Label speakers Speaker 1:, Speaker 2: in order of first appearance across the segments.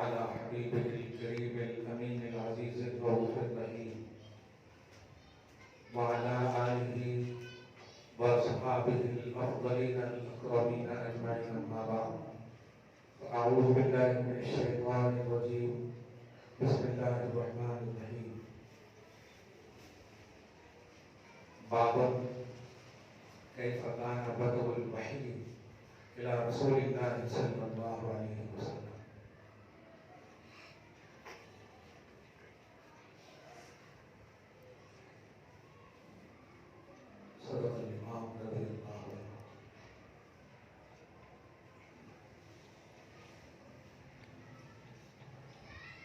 Speaker 1: على حبيبه الكريم الأمين العزيز الرؤوف الرحيم وعلى آله وأصحابه الأفضلين الأكرمين أجمعين أما بعد فأعوذ بالله من الشيطان الرجيم بسم الله الرحمن الرحيم باب كيف كان بدء الوحي إلى رسول الله صلى الله عليه وسلم. صدق الإمام رضي الله عنه.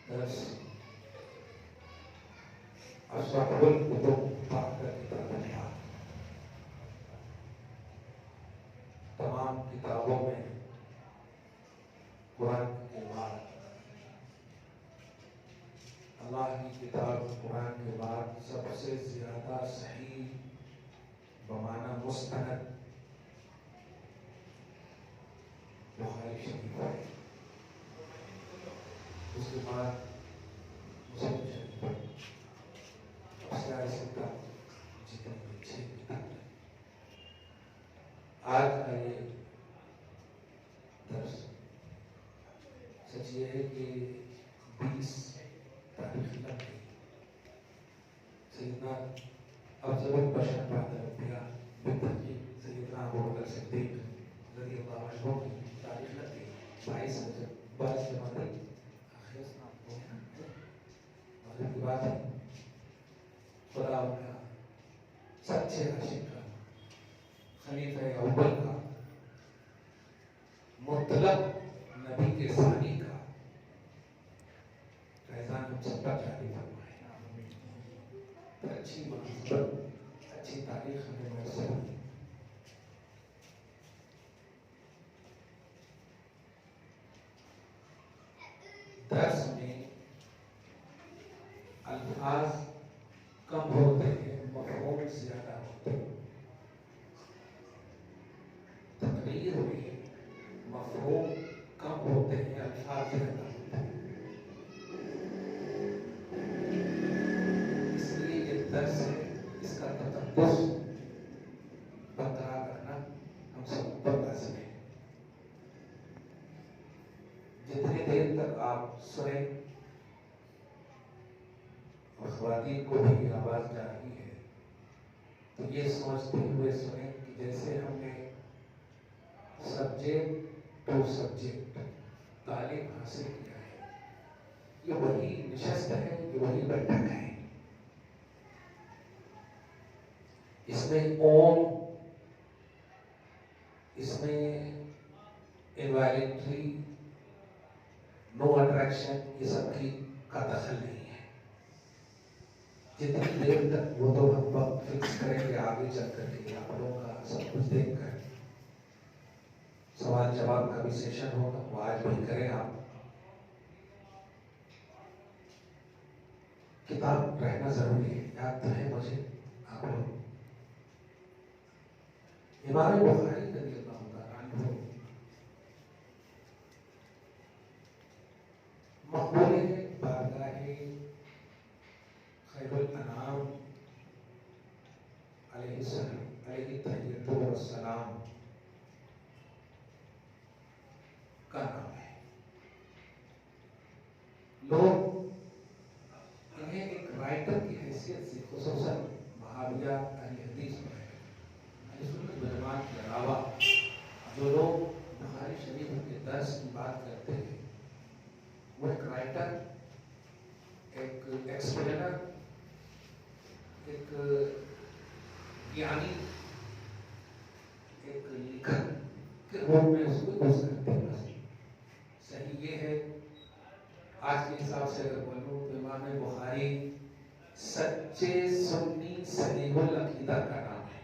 Speaker 1: درس أصحاب الكتب بعد كتاب الحق. تمام کتابوں میں قرآن کے بعد اللہ کی کتاب قرآن کے بعد سب سے زیادہ صحیح بمعنی مستند بخاری شریف ہے. اس کے بعد مسلم شریف ہے. اس سے آئے سکتا جتنے بھی 6 کتاب. آج کا یہ درس سچ یہ ہے کہ 20 تاریخ لگ گئی. سیدنا افضل البشر بعد الانبیاء بالتحقیق سیدنا ابوبکر صدیق رضی اللہ عنہ کی تاریخ لگ گئی. 22 جماعت آخر کی بات ہے. خدا ان کا سچے عاشق کا خلیفہ اول کا مطلق نبی کے ثانی کا فیضان ہم سب پر جاری فرمائے. اچھی مناسبت اچھی تاریخ ہمیں میسر ہوئی. درس میں الفاظ کم ہوتے ہیں مفہوم زیادہ ہوتے ہیں. تقریر میں مفہوم کم ہوتے ہیں الفاظ زیادہ ہوتے ہیں. اس لیے یہ درس ہے. اس کا تقدس برقرار رکھنا ہم سب پر لازم ہے. جتنی دیر تک آپ سنیں اور خواتین کو بھی یہ آواز جا رہی ہے تو یہ سوچتے ہوئے سنیں کہ جیسے ہم نے سبجیکٹ ٹو سبجیکٹ تعلیم حاصل کیا ہے. یہ وہی نشست ہے, یہ وہی بیٹھک ہے. اس میں اوم, اس میں انوائلنٹری, نو اٹریکشن, یہ سب کی کا دخل نہیں ہے. جتنی دیر تک وہ تو ہم وقت فکس کریں گے آگے چل کر کے آپ لوگوں کا سب کچھ دیکھ کر. سوال جواب کا بھی سیشن ہوگا, وہ آج بھی کریں. آپ کتاب رہنا ضروری ہے. یاد تو ہے مجھے آپ لوگ امام بخاری رضی اللہ عنہ مقبول بارگاہ خیر الانام علیہ السلام علیہ تحیۃ والسلام کا نام ہے. لوگ انہیں ایک رائٹر کی حیثیت سے خصوصاً وہابیہ اہل حدیث میں اہل سنت والجماعت کے علاوہ جو لوگ بخاری شریف کے درس کی بات کرتے ہیں وہ ایک رائٹر, ایک ایکسپلینر, ایک یعنی ایک لکھن کے روپ میں اس کو یوز کرتے ہیں. صحیح یہ ہے آج کے حساب سے اگر بولوں تو امام بخاری سچے سنی صحیح العقیدہ کا نام ہے.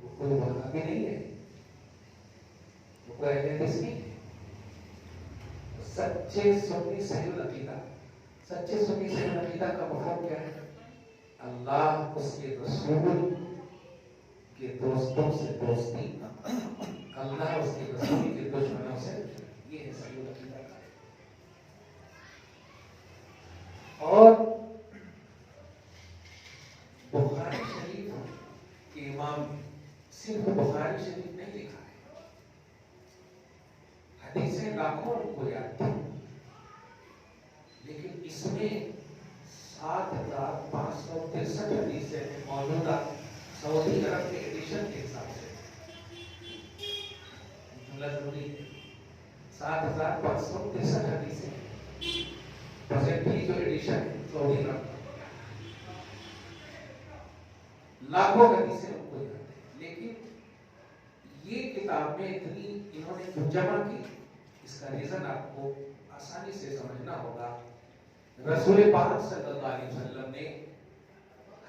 Speaker 1: وہ کوئی وہابی نہیں ہے, وہ کوئی اہل حدیث نہیں ہے. سچے سنی صحیح العقیدہ. سچے سنی صحیح العقیدہ کا مفہوم کیا ہے؟ اللہ اس کے رسول کے دوستوں سے دوستی, اللہ اس کے رسول کے دشمنوں سے. یہ ہے صحیح عقیدہ کا. اور بخاری شریف کے امام صرف بخاری شریف نہیں لکھا ہے، حدیثیں لاکھوں کو یاد تھی، لیکن اس میں 7563 حدیثیں موجودہ سعودی عرب کے ایڈیشن کے حساب سے جملہ ضروری ہے. 7563 حدیثیں پرزنٹلی جو ایڈیشن ہے سعودی عرب کا، لاکھوں حدیثیں ان کو یاد ہے. لیکن یہ کتاب میں اتنی انہوں نے جمع کی، اس کا ریزن آپ کو آسانی سے سمجھنا ہوگا. رسول پاک صلی اللہ علیہ وسلم نے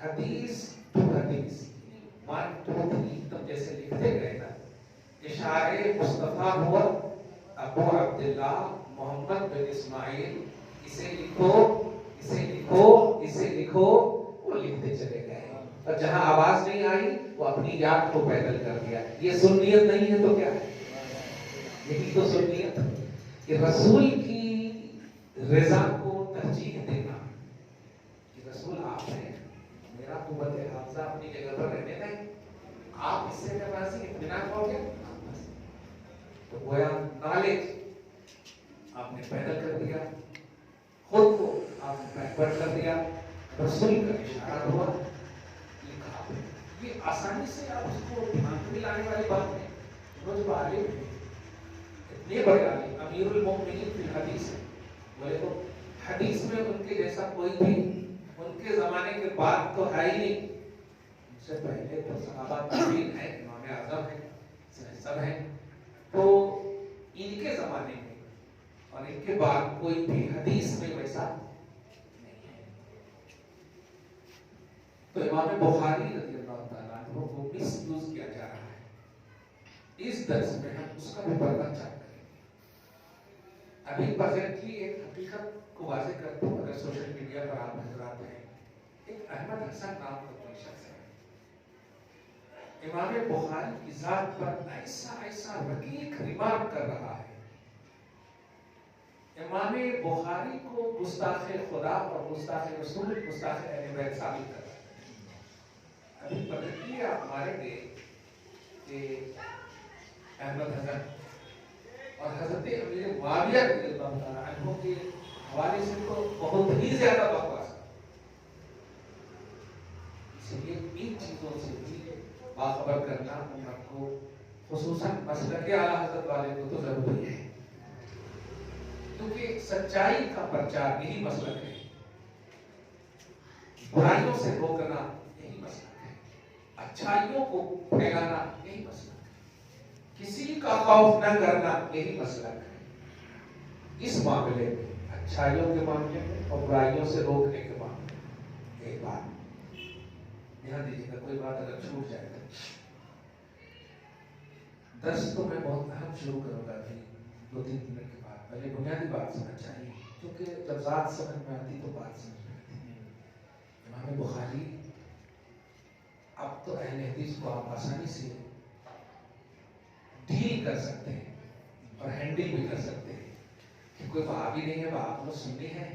Speaker 1: حدیث ٹو حدیث 1 2 3 تم جیسے لکھتے گئے نا، اشارے مصطفیٰ ہوا ابو عبداللہ محمد بن اسماعیل، اسے لکھو اسے لکھو اسے لکھو، وہ لکھتے چلے گئے. اور جہاں آواز نہیں آئی وہ اپنی یاد کو پیدل کر دیا. یہ سنیت نہیں ہے تو کیا ہے؟ یہی تو سنیت، کہ رسول کی رضا کو ترجیح دینا کہ رسول آپ ہیں، میرا قوت حافظہ اپنی جگہ پر رہنے دیں، آپ اس سے میں راضی اطمینان ہو گیا. تو گویا نالج آپ نے پیدل کر دیا، خود کو آپ نے بیکورڈ کر دیا. رسول کا اشارہ ہوا، لکھا. یہ آسانی سے آپ اس کو دماغ میں لانے والی بات نہیں. جو عالم ہیں، اتنے بڑے عالم، امیر المؤمنین فی الحدیث ہے، بولے تو حدیث میں ان کے جیسا کوئی بھی ان کے زمانے کے بعد تو ہے ہی نہیں. ان سے پہلے تو صحابہ تابعین ہیں، امام اعظم ہیں، سب ہیں. تو ان کے زمانے میں اور ان کے بعد کوئی بھی حدیث میں ویسا نہیں ہے. تو امام بخاری رضی اللہ تعالیٰ عنہ کو مس یوز کیا جا رہا ہے. اس درس میں ہم اس کا بھی پردہ چاک کریں گے. ابھی پریزنٹلی ایک حقیقت کو واضح کرتے ہیں. اگر سوشل میڈیا پر آپ حضرات ہیں، ایک احمد حسن نام کا کوئی شخص ہے، امام بخاری کی ذات پر ایسا رقیق ریمارک کر رہا ہے. امام بخاری کو گستاخ خدا اور گستاخ رسول، گستاخ اہل بیت ثابت کر رہا ہے. ابھی پریزنٹلی آپ ماریں گے کہ احمد حسن اور حضرت امیر معاویہ رضی اللہ تعالیٰ عنہ کے حوالے سے تو بہت ہی زیادہ بکواس ہے. اس لیے ان چیزوں سے بھی باخبر کرنا امت کو، خصوصاً مسلک اعلیٰ حضرت والے کو تو ضروری ہے، کیونکہ سچائی کا پرچار یہی مسلک ہے، برائیوں سے روکنا یہی مسلک ہے، اچھائیوں کو پھیلانا یہی مسلک ہے، کسی کا خوف نہ کرنا یہی مسلک ہے. اس معاملے میں، اچھائیوں کے معاملے میں اور برائیوں سے روکنے کے معاملے میں ایک بات دھیان دیجیے گا، کوئی بات اگر چھوٹ جائے گا. درس تو میں بہت اہم شروع کروں گا ابھی 2-3 منٹ کے بعد. پہلے بنیادی بات سمجھ چاہیے، کیونکہ جب ذات سمجھ میں آتی تو بات سمجھ میں آتی. امام بخاری، اب تو اہل حدیث کو آپ آسانی سے ڈیل کر سکتے ہیں اور ہینڈل بھی کر سکتے ہیں کہ کوئی وہابی نہیں ہے، آپ لوگ سنی ہے.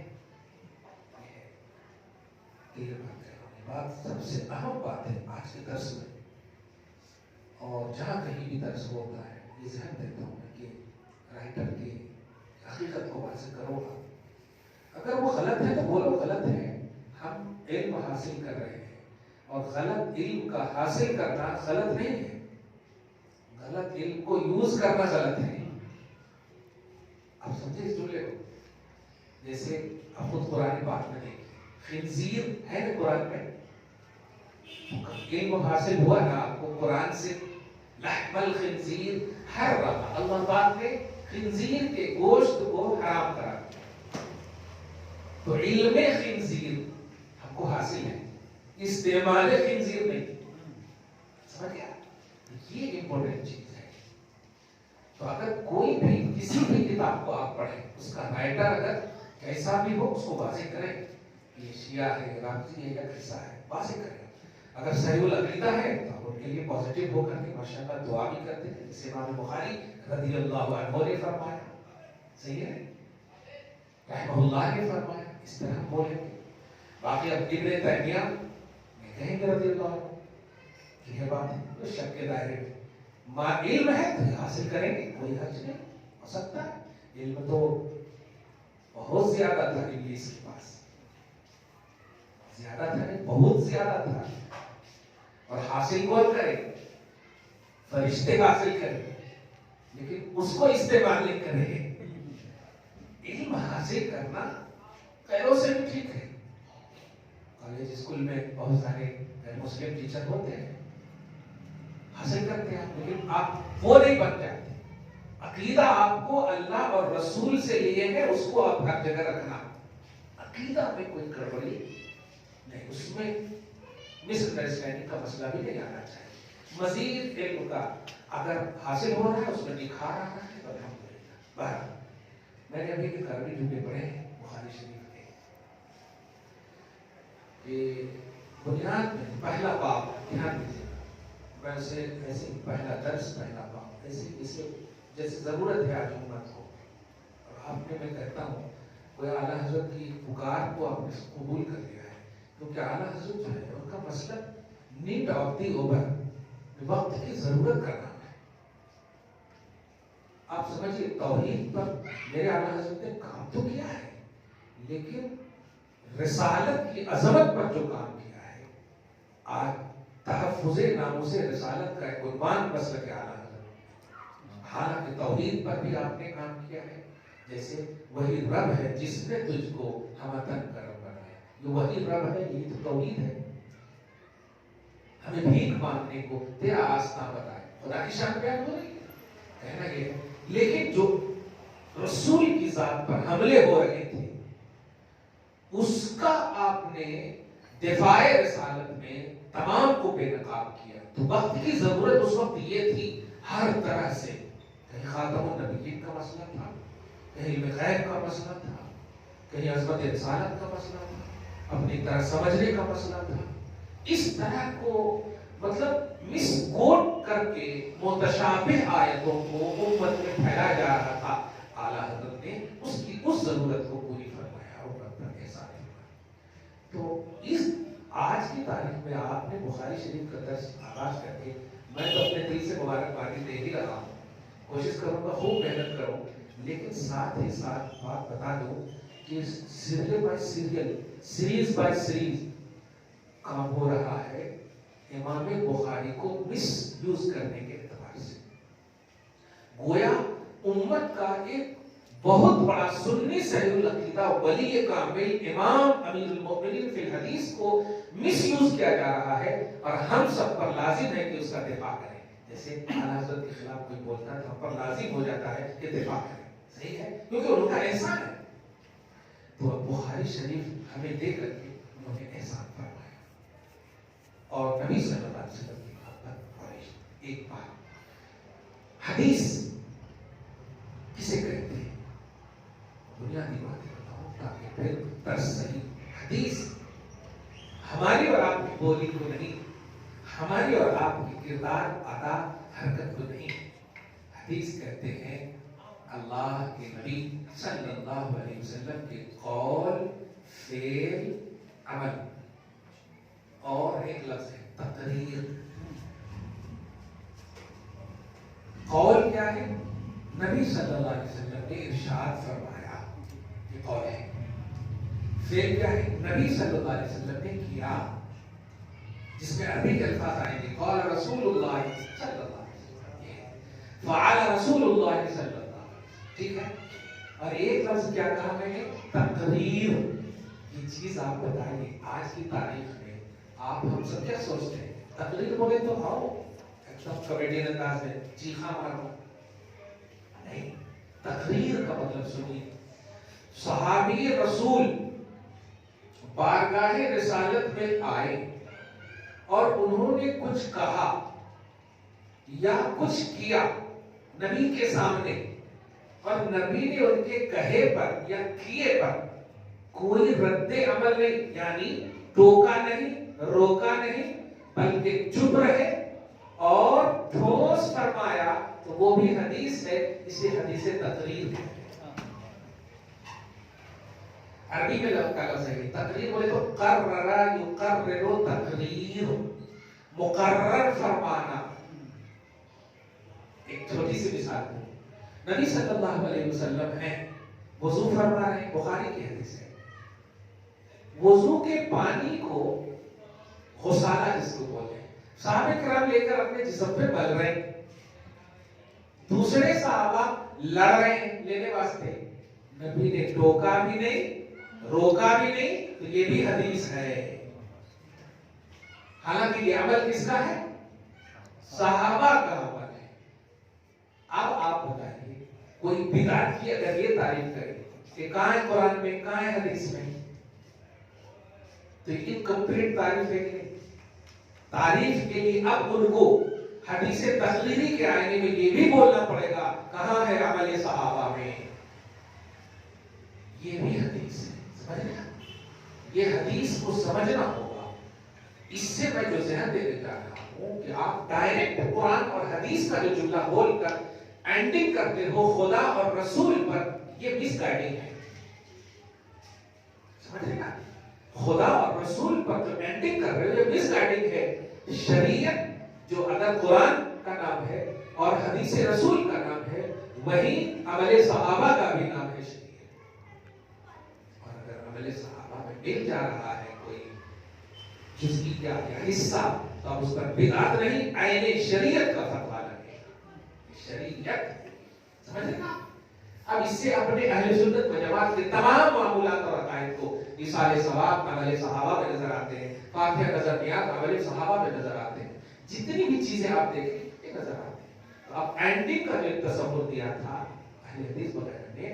Speaker 1: بات سب سے اہم بات ہے آج کے درس میں، اور جہاں کہیں بھی درس ہوتا ہے یہ ذہن دیتا ہوں کہ رائٹر کی حقیقت کو واضح کرو گا. اگر وہ غلط ہے تو بولو غلط ہے. ہم علم حاصل کر رہے ہیں اور غلط علم کا حاصل کرنا غلط نہیں ہے، غلط علم کو یوز کرنا غلط ہے. آپ سمجھے اس جملے کو؟ جیسے آپ خود قرآن پاک میں دیکھیں، خنزیر ہے نا قرآن میں، علم حاصل ہوا نا آپ کو قرآن سے، لحم الخنزیر حرم، اللہ پاک نے خنزیر کے گوشت کو حرام کرا دیا. تو علم خنزیر ہم کو حاصل ہے، استعمال خنزیر نہیں. سمجھ گیا؟ یہ امپورٹنٹ چیز ہے. تو اگر کوئی بھی کسی بھی کتاب کو آپ پڑھیں، اس کا رائٹر اگر کیسا بھی ہو اس کو واضح کریں، یہ شیعہ ہے، رافضی ہے یا کیسا ہے، واضح کریں. اگر صحیح العقیدہ ہے تو آپ ان کے لیے پازیٹیو ہو کر کے ماشاءاللہ دعا بھی کرتے ہیں، جسے امام بخاری رضی اللہ عنہ نے فرمایا، صحیح ہے، رحمہ اللہ نے فرمایا، اس طرح بولیں گے۔ باقی اب ابن تیمیہ میں کہیں گے رضی اللہ عنہ، یہ بات ہے تو شک کے دائرے میں، ما علم ہے تو حاصل کریں گے، کوئی حرج نہیں ہو سکتا ہے۔ علم تو بہت زیادہ تھا ابلیس کے پاس، زیادہ تھا نہیں، بہت زیادہ تھا، اور حاصل کون کرے؟ فرشتے حاصل کریں، لیکن اس کو استعمال نہیں کریں گے۔ علم حاصل کرنا غیروں سے بھی ٹھیک ہے، کالج اسکول میں بہت سارے غیر مسلم ٹیچر ہوتے ہیں، حاصل کرتے ہیں، لیکن آپ وہ نہیں بن جاتے۔ عقیدہ آپ کو اللہ اور رسول سے لیے ہیں، اس کو آپ ہر جگہ رکھنا، عقیدہ میں کوئی گڑبڑی نہیں، اس میں مس انڈرسٹینڈنگ کا مسئلہ بھی نہیں آنا چاہیے۔ مزید علم کا اگر حاصل ہو رہا ہے، اس میں نکھار آ رہا ہے تو الحمدللہ۔ بہرحال میں نے ابھی ایک عربی جملے پڑھے ہیں بخاری شریف کے، کہ بنیاد میں پہلا باب، دھیان دیجیے، میں اسے ایسے پہلا درس، پہلا باب ایسے اسے جیسے ضرورت ہے آج امت کو، اور آپ نے، میں کہتا ہوں کوئی اعلیٰ حضرت کی پکار کو آپ نے قبول کر لیا ہے، کیونکہ اعلیٰ حضرت جو ہے ان کا مسئلہ نیڈ آف دی اوور، وقت کی ضرورت کا نام ہے۔ آپ سمجھیے توحید پر میرے اعلیٰ حضرت نے کام تو کیا ہے، لیکن رسالت کی عظمت پر جو کام کیا ہے، آج تحفظ ناموس رسالت کا ایک عنوان مسلک اعلیٰ حضرت، حالانکہ توحید پر بھی آپ نے کام کیا ہے، جیسے وہی رب ہے جس نے تجھ کو ہمتن کرم بنایا، یہ وہی رب ہے، یہی تو توحید ہے۔ ہمیں بھیک مانگنے کو تیرا آستہ بتائے، خدا کی شان بیان ہو رہی ہے، کہنا یہ ہے، لیکن جو رسول کی ذات پر حملے ہو رہے تھے اس کا آپ نے دفاع رسالت میں تمام کو بے نقاب کیا۔ تو وقت کی ضرورت اس وقت یہ تھی ہر طرح سے، کہیں خاتم النبیین کا مسئلہ تھا، کہیں علم غیب کا مسئلہ تھا، کہیں عظمت رسالت کا مسئلہ تھا، اپنی طرح سمجھنے کا مسئلہ تھا، اس طرح کو مطلب مس کوٹ کر کے متشابہ آیتوں کو امت میں پھیلایا جا رہا تھا۔ اعلیٰ حضرت نے اس ضرورت کو پوری فرمایا اور پر احسان ہوا۔ تو اس آج کی تاریخ میں آپ نے بخاری شریف کا درس آغاز کر کے، میں تو اپنے دل سے مبارکبادی دے ہی رہا ہوں، کوشش کروں گا خوب محنت کروں، لیکن ساتھ ہی ساتھ بات بتا دوں کہ serial by serial, series by series کام ہو رہا ہے امام بخاری کو مس یوز کرنے کے اعتبار سے۔ گویا امت کا ایک بہت بڑا سنی صحیح العقیدہ ولی کامل امام امیر المؤمنین فی الحدیث کو مس یوز کیا جا رہا ہے، اور ہم سب پر لازم ہے کہ اس کا دفاع کریں۔ جیسے اعلیٰ حضرت کے خلاف کوئی بولتا ہے تو ہم پر لازم ہو جاتا ہے کہ دفاع کریں، صحیح ہے، کیونکہ ان کا احسان ہے۔ تو بخاری شریف ہمیں دے کر کے انہوں نے احسان فرمایا، اور نبی صلی اللہ علیہ وسلم کی محبت اور عشق۔ ایک بات، حدیث کسے کہتے ہیں؟ بنیادی باتیں بتاؤں تاکہ پھر درس صحیح۔ حدیث ہماری اور آپ کی بولی کو نہیں، ہماری اور آپ کی کردار، ادا، حرکت کو نہیں، حدیث کہتے ہیں اللہ کے نبی صلی اللہ علیہ وسلم کے قول، فعل، عمل، اور ایک لفظ ہے تقریر۔ قول کیا ہے؟ نبی صلی اللہ علیہ وسلم نے ارشاد فرمایا، یہ قول ہے۔ فعل کیا ہے؟ نبی صلی اللہ علیہ وسلم نے کیا، جس میں عربی کے الفاظ آئیں گے، قال رسول اللہ صلی اللہ علیہ وسلم، فعل رسول اللہ صلی اللہ علیہ وسلم، ٹھیک ہے۔ اور ایک لفظ کیا کہا میں نے؟ تقریر۔ یہ چیز آپ بتائیے آج کی تاریخ میں آپ ہم سب کیا سوچتے ہیں؟ تقریر بولے تو آؤ ایک دم کامیڈین انداز میں چیخا مارو، نہیں، تقریر کا مطلب سنیے۔ صحابی رسول بارگاہ رسالت میں آئے اور انہوں نے کچھ کہا یا کچھ کیا نبی کے سامنے، اور نبی نے ان کے کہے پر یا کیے پر کوئی رد عمل نہیں، یعنی ٹوکا نہیں، روکا نہیں، بلکہ چپ رہے اور ٹھوس فرمایا تو وہ بھی حدیث ہے. اسے حدیث تقریر کہتے ہیں. عربی میں لفظ ہے تقریر بولے تو قرر یقرر تقریر، مقرر فرمانا. ایک چھوٹی سی مثال ہے. نبی صلی اللہ علیہ وسلم ہیں وضو فرما رہے ہیں، بخاری کی حدیث ہے. وضو کے پانی کو غسالہ جس کو بولتے ہیں، صحابہ کرام لے کر اپنے جسم پہ مل رہے ہیں. دوسرے صحابہ لڑ رہے ہیں لینے واسطے. نبی نے ٹوکا بھی نہیں، روکا بھی نہیں. تو یہ بھی حدیث ہے. حالانکہ یہ عمل کس کا ہے؟ صحابہ کا عمل ہے. اب آپ بتائیے کوئی بدعت کی اگر یہ تعریف کرے کہ کہاں ہے قرآن میں، کہاں ہے حدیث میں، تو یہ کمپلیٹ تعریف ہے کہ نہیں؟ تعریف کے لیے اب ان کو حدیث تقریری کے آئینے میں یہ بھی بولنا پڑے گا کہاں ہے عمل صحابہ میں. یہ بھی حدیث ہے. سمجھنا، یہ حدیث کو سمجھنا ہوگا. اس سے میں جو ذہن دینے جا رہا ہوں کہ آپ ڈائریکٹ قرآن اور حدیث کا جو جملہ بول کر اینڈنگ کرتے ہو خدا اور رسول پر، یہ مس گائیڈنگ ہے. سمجھے گا؟ خدا اور رسول پر جو اینڈنگ کر رہے ہو یہ مس گائیڈنگ ہے. شریعت جو اگر قرآن کا نام ہے اور حدیث رسول کا نام ہے، وہی عمل صحابہ کا بھی نام ہے شریعت. اور اگر عمل صحابہ میں مل جا رہا ہے کوئی جزئیہ یا حصہ، تو اب اس پر بدعت نہیں، عین شریعت کا فتویٰ لگے. شریعت سمجھے نا. اب اس سے اپنے اہل سنت و جماعت کے تمام معمولات اور عقائد کو ایصال ثواب عمل صحابہ میں نظر آتے ہیں، فاتحہ نظریات عمل صحابہ میں نظر آتے ہیں. جتنی بھی چیزیں آپ دیکھیں یہ نظر آتے ہیں. تو اب اینڈنگ کا جو ایک تصور دیا تھا اہل حدیث وغیرہ نے،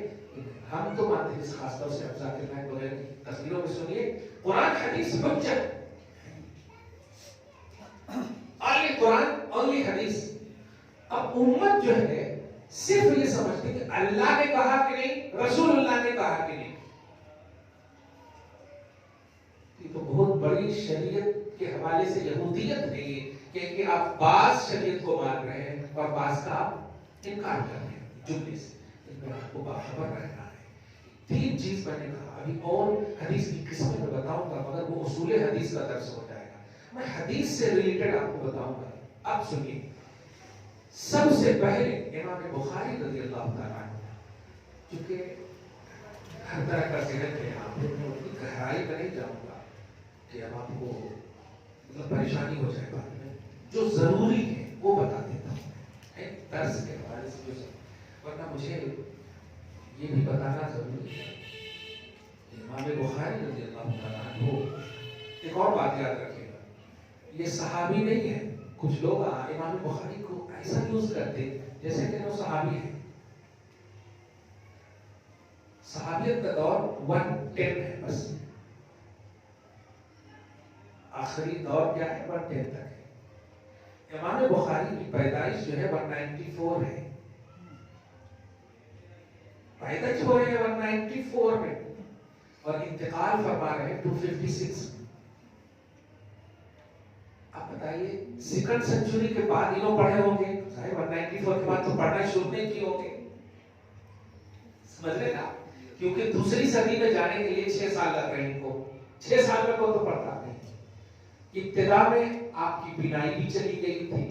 Speaker 1: ہم تو مانتے ہیں اس خاص طور سے افضا کے نائب وغیرہ کی تصویروں میں سنیے قرآن حدیث حجت، only قرآن only حدیث. اب امت جو ہے صرف یہ سمجھتے کہ اللہ نے کہا کہ نہیں، رسول اللہ نے کہا کہ نہیں. یہ تو بہت بڑی شریعت کے حوالے سے یہودیت ہے یہ کہ آپ بعض شریعت کو مان رہے ہیں اور بعض کا آپ انکار کر رہے ہیں جملے سے. اس میں آپ کو باخبر رہنا ہے. تین چیز میں نے کہا، ابھی اور حدیث کی قسمیں میں بتاؤں گا مگر وہ اصول حدیث کا درس ہو جائے گا. میں حدیث سے ریلیٹڈ آپ کو بتاؤں گا. اب سنیے، سب سے پہلے امام بخاری رضی اللہ تعالیٰ عنہ، چونکہ ہر طرح کا ذہن ہے یہاں پہ، میں اتنی گہرائی میں نہیں جاؤں گا کہ اب آپ کو مطلب پریشانی ہو جائے. بعد میں جو ضروری ہے وہ بتا دیتا ہوں درس کے حوالے سے جو ورنہ مجھے یہ بھی بتانا ضروری ہے. امام بخاری رضی اللہ تعالیٰ عنہ، ایک اور بات یاد رکھیے گا، یہ صحابی نہیں ہے. کچھ لوگ امام بخاری کو ایسا یوز کرتے جیسے کہ وہ صحابی ہیں. صحابیت کا دور 110 ہے بس. آخری دور کیا ہے؟ 110 تک ہے. امام بخاری کی پیدائش جو ہے 194 ہے. پیدائش ہو رہے ہیں 194 میں اور انتقال فرما رہے ہیں 256. آپ بتائیے سیکنڈ سینچری کے بعد انہوں پڑھے ہوں گے، 194 کے بعد تو پڑھنا شروع نہیں کی ہوں گے. سمجھ رہے نا؟ کیونکہ دوسری صدی میں جانے کے لیے 6 سال لگ رہے ہیں ان کو. 6 سال میں کوئی تو پڑھتا نہیں. ابتدا میں آپ کی بینائی بھی چلی گئی تھی.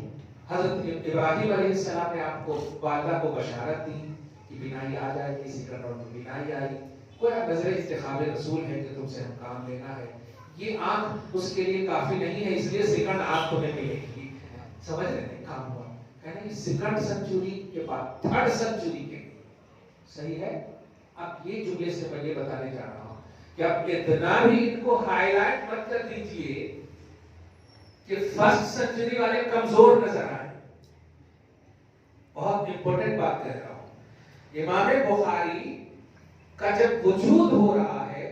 Speaker 1: حضرت ابراہیم علیہ السلام نے آپ کو والدہ کو بشارت دی کہ بینائی آ جائے گی. سیکنڈ اور بینائی آئی. کوئی نظر انتخاب رسول ہے کہ تم سے ہم کام لینا ہے. یہ آنکھ اس کے لیے کافی نہیں ہے، اس لیے سیکنڈ آنکھ تمہیں ملے گی. سمجھ رہے ہیں؟ کام ہوا. کہنا سیکنڈ سینچری کے بعد 3rd سینچری کے. صحیح ہے. اب یہ جملے سے میں یہ بتانے جا رہا ہوں کہ اب اتنا بھی ان کو ہائی لائٹ مت کر دیجیے کہ 1st سینچری والے کمزور نظر آئے. بہت امپورٹنٹ بات کہہ رہا ہوں. امام بخاری کا جب وجود ہو رہا ہے،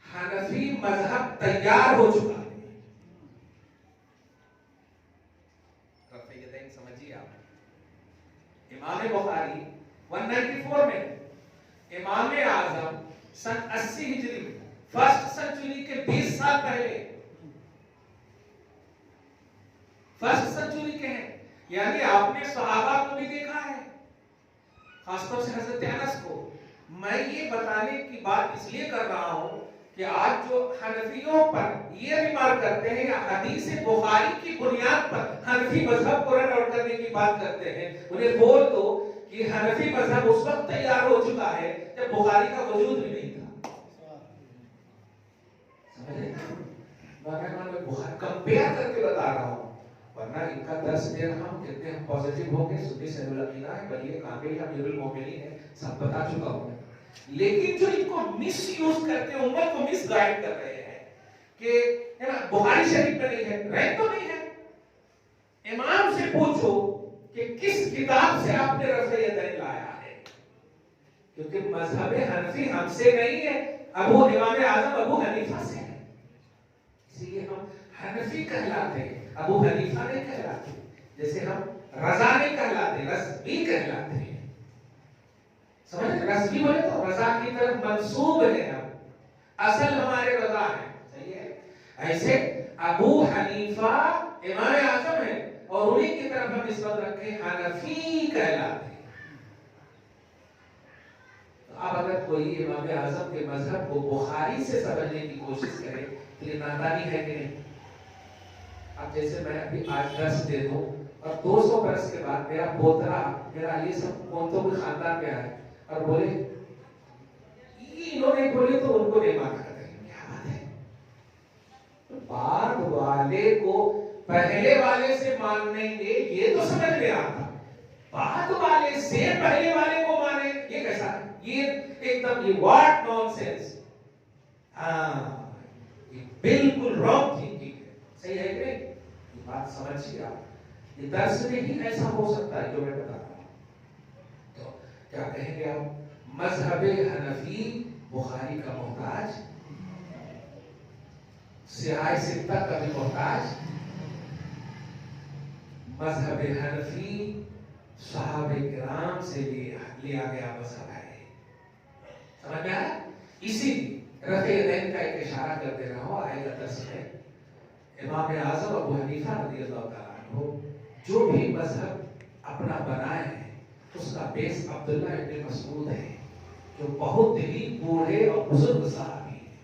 Speaker 1: حنفی مذہب تیار ہو چکا ہے. سمجھیے آپ، امام بخاری 194 میں، امام اعظم سن 80 ہجری میں، 1st سینچری کے 20 سال پہلے. فرسٹ سنچری کے ہیں، یعنی آپ نے صحابہ کو بھی دیکھا ہے، خاص طور سے حضرت انس کو۔ میں یہ بتانے کی بات اس لیے کر رہا ہوں کہ آج جو حنفیوں پر یہ ریمارک کرتے ہیں یا حدیث بخاری کی بنیاد پر حنفی مذہب کو رن آؤٹ کرنے کی بات کرتے ہیں، انہیں بول دو کہ حنفی مذہب اس وقت تیار ہو چکا ہے جب بخاری کا وجود بھی نہیں تھا۔ میں بخاری کمپیئر کر کے بتا رہا ہوں، ورنہ ان کا درس دے رہا ہوں، کتنے ہم پازیٹیو ہو کے سنی سے العقیدہ ہے، بلیے کامل ہے، امیر المومنین ہے، سب بتا چکا ہوں میں۔ لیکن جو ان کو مس یوز کر کے امت کو مس گائیڈ کر رہے ہیں کہ بخاری شریف میں نہیں ہے، رہ تو نہیں ہے، امام سے پوچھو کہ کس کتاب سے آپ نے رفع یدین لایا ہے، کیونکہ مذہب حنفی ہم سے نہیں ہے، امام اعظم ابو حنیفہ سے ہے، اسی لیے ہم حنفی کہلاتے ہیں، ابو حنیفہ نہیں کہلاتے، جیسے ہم رضا نہیں کہلاتے، رضوی کہلاتے ہیں۔ سمجھ، رضوی بولے تو رضا کی طرف منسوب ہے، ہم اصل ہمارے رضا ہے، صحیح ہے؟ ایسے ابو حنیفہ امام اعظم ہے اور انہیں کی طرف ہم نسبت رکھے حنفی کہلاتے ہیں۔ تو اب اگر کوئی امام اعظم کے مذہب کو بخاری سے سمجھنے کی کوشش کرے تو یہ نادانی ہے کہ نہیں؟ اب جیسے میں ابھی آج درس دے دوں اور 200 برس کے بعد میرا پوترا، میرا یہ سب کونتوں کے خاندان میں آئے اور بولے انہوں نے بولے تو ان کو نہیں مانا کرتے، کیا بات ہے؟ بعد والے کو پہلے والے سے ماننے گے یہ تو سمجھ میں آتا، بعد والے سے پہلے والے کو مانے یہ کیسا ہے؟ یہ ایک دم یہ واٹ نون سینس، یہ بالکل رانگ تھنکنگ ہے، صحیح ہے کہ نہیں؟ یہ بات سمجھیے آپ، یہ درس میں ہی ایسا ہو سکتا ہے جو میں بتا رہا ہوں۔ تو کیا کہیں گے آپ؟ مذہب حنفی بخاری کا محتاج، سیاہ ستہ کا بھی محتاج، مذہب حنفی صحابہ کرام سے لیا گیا مذہب ہے، سمجھ میں آیا؟ اسی رفع یدین کا ایک اشارہ کر دے رہا ہوں، آئے گا درس میں۔ امام اعظم ابو حنیفہ رضی اللہ تعالیٰ عنہ جو بھی مذہب اپنا بنائے ہیں اس کا بیس عبداللہ ابن مسعود ہے، جو بہت ہی بوڑھے اور بزرگ صحابی ہیں،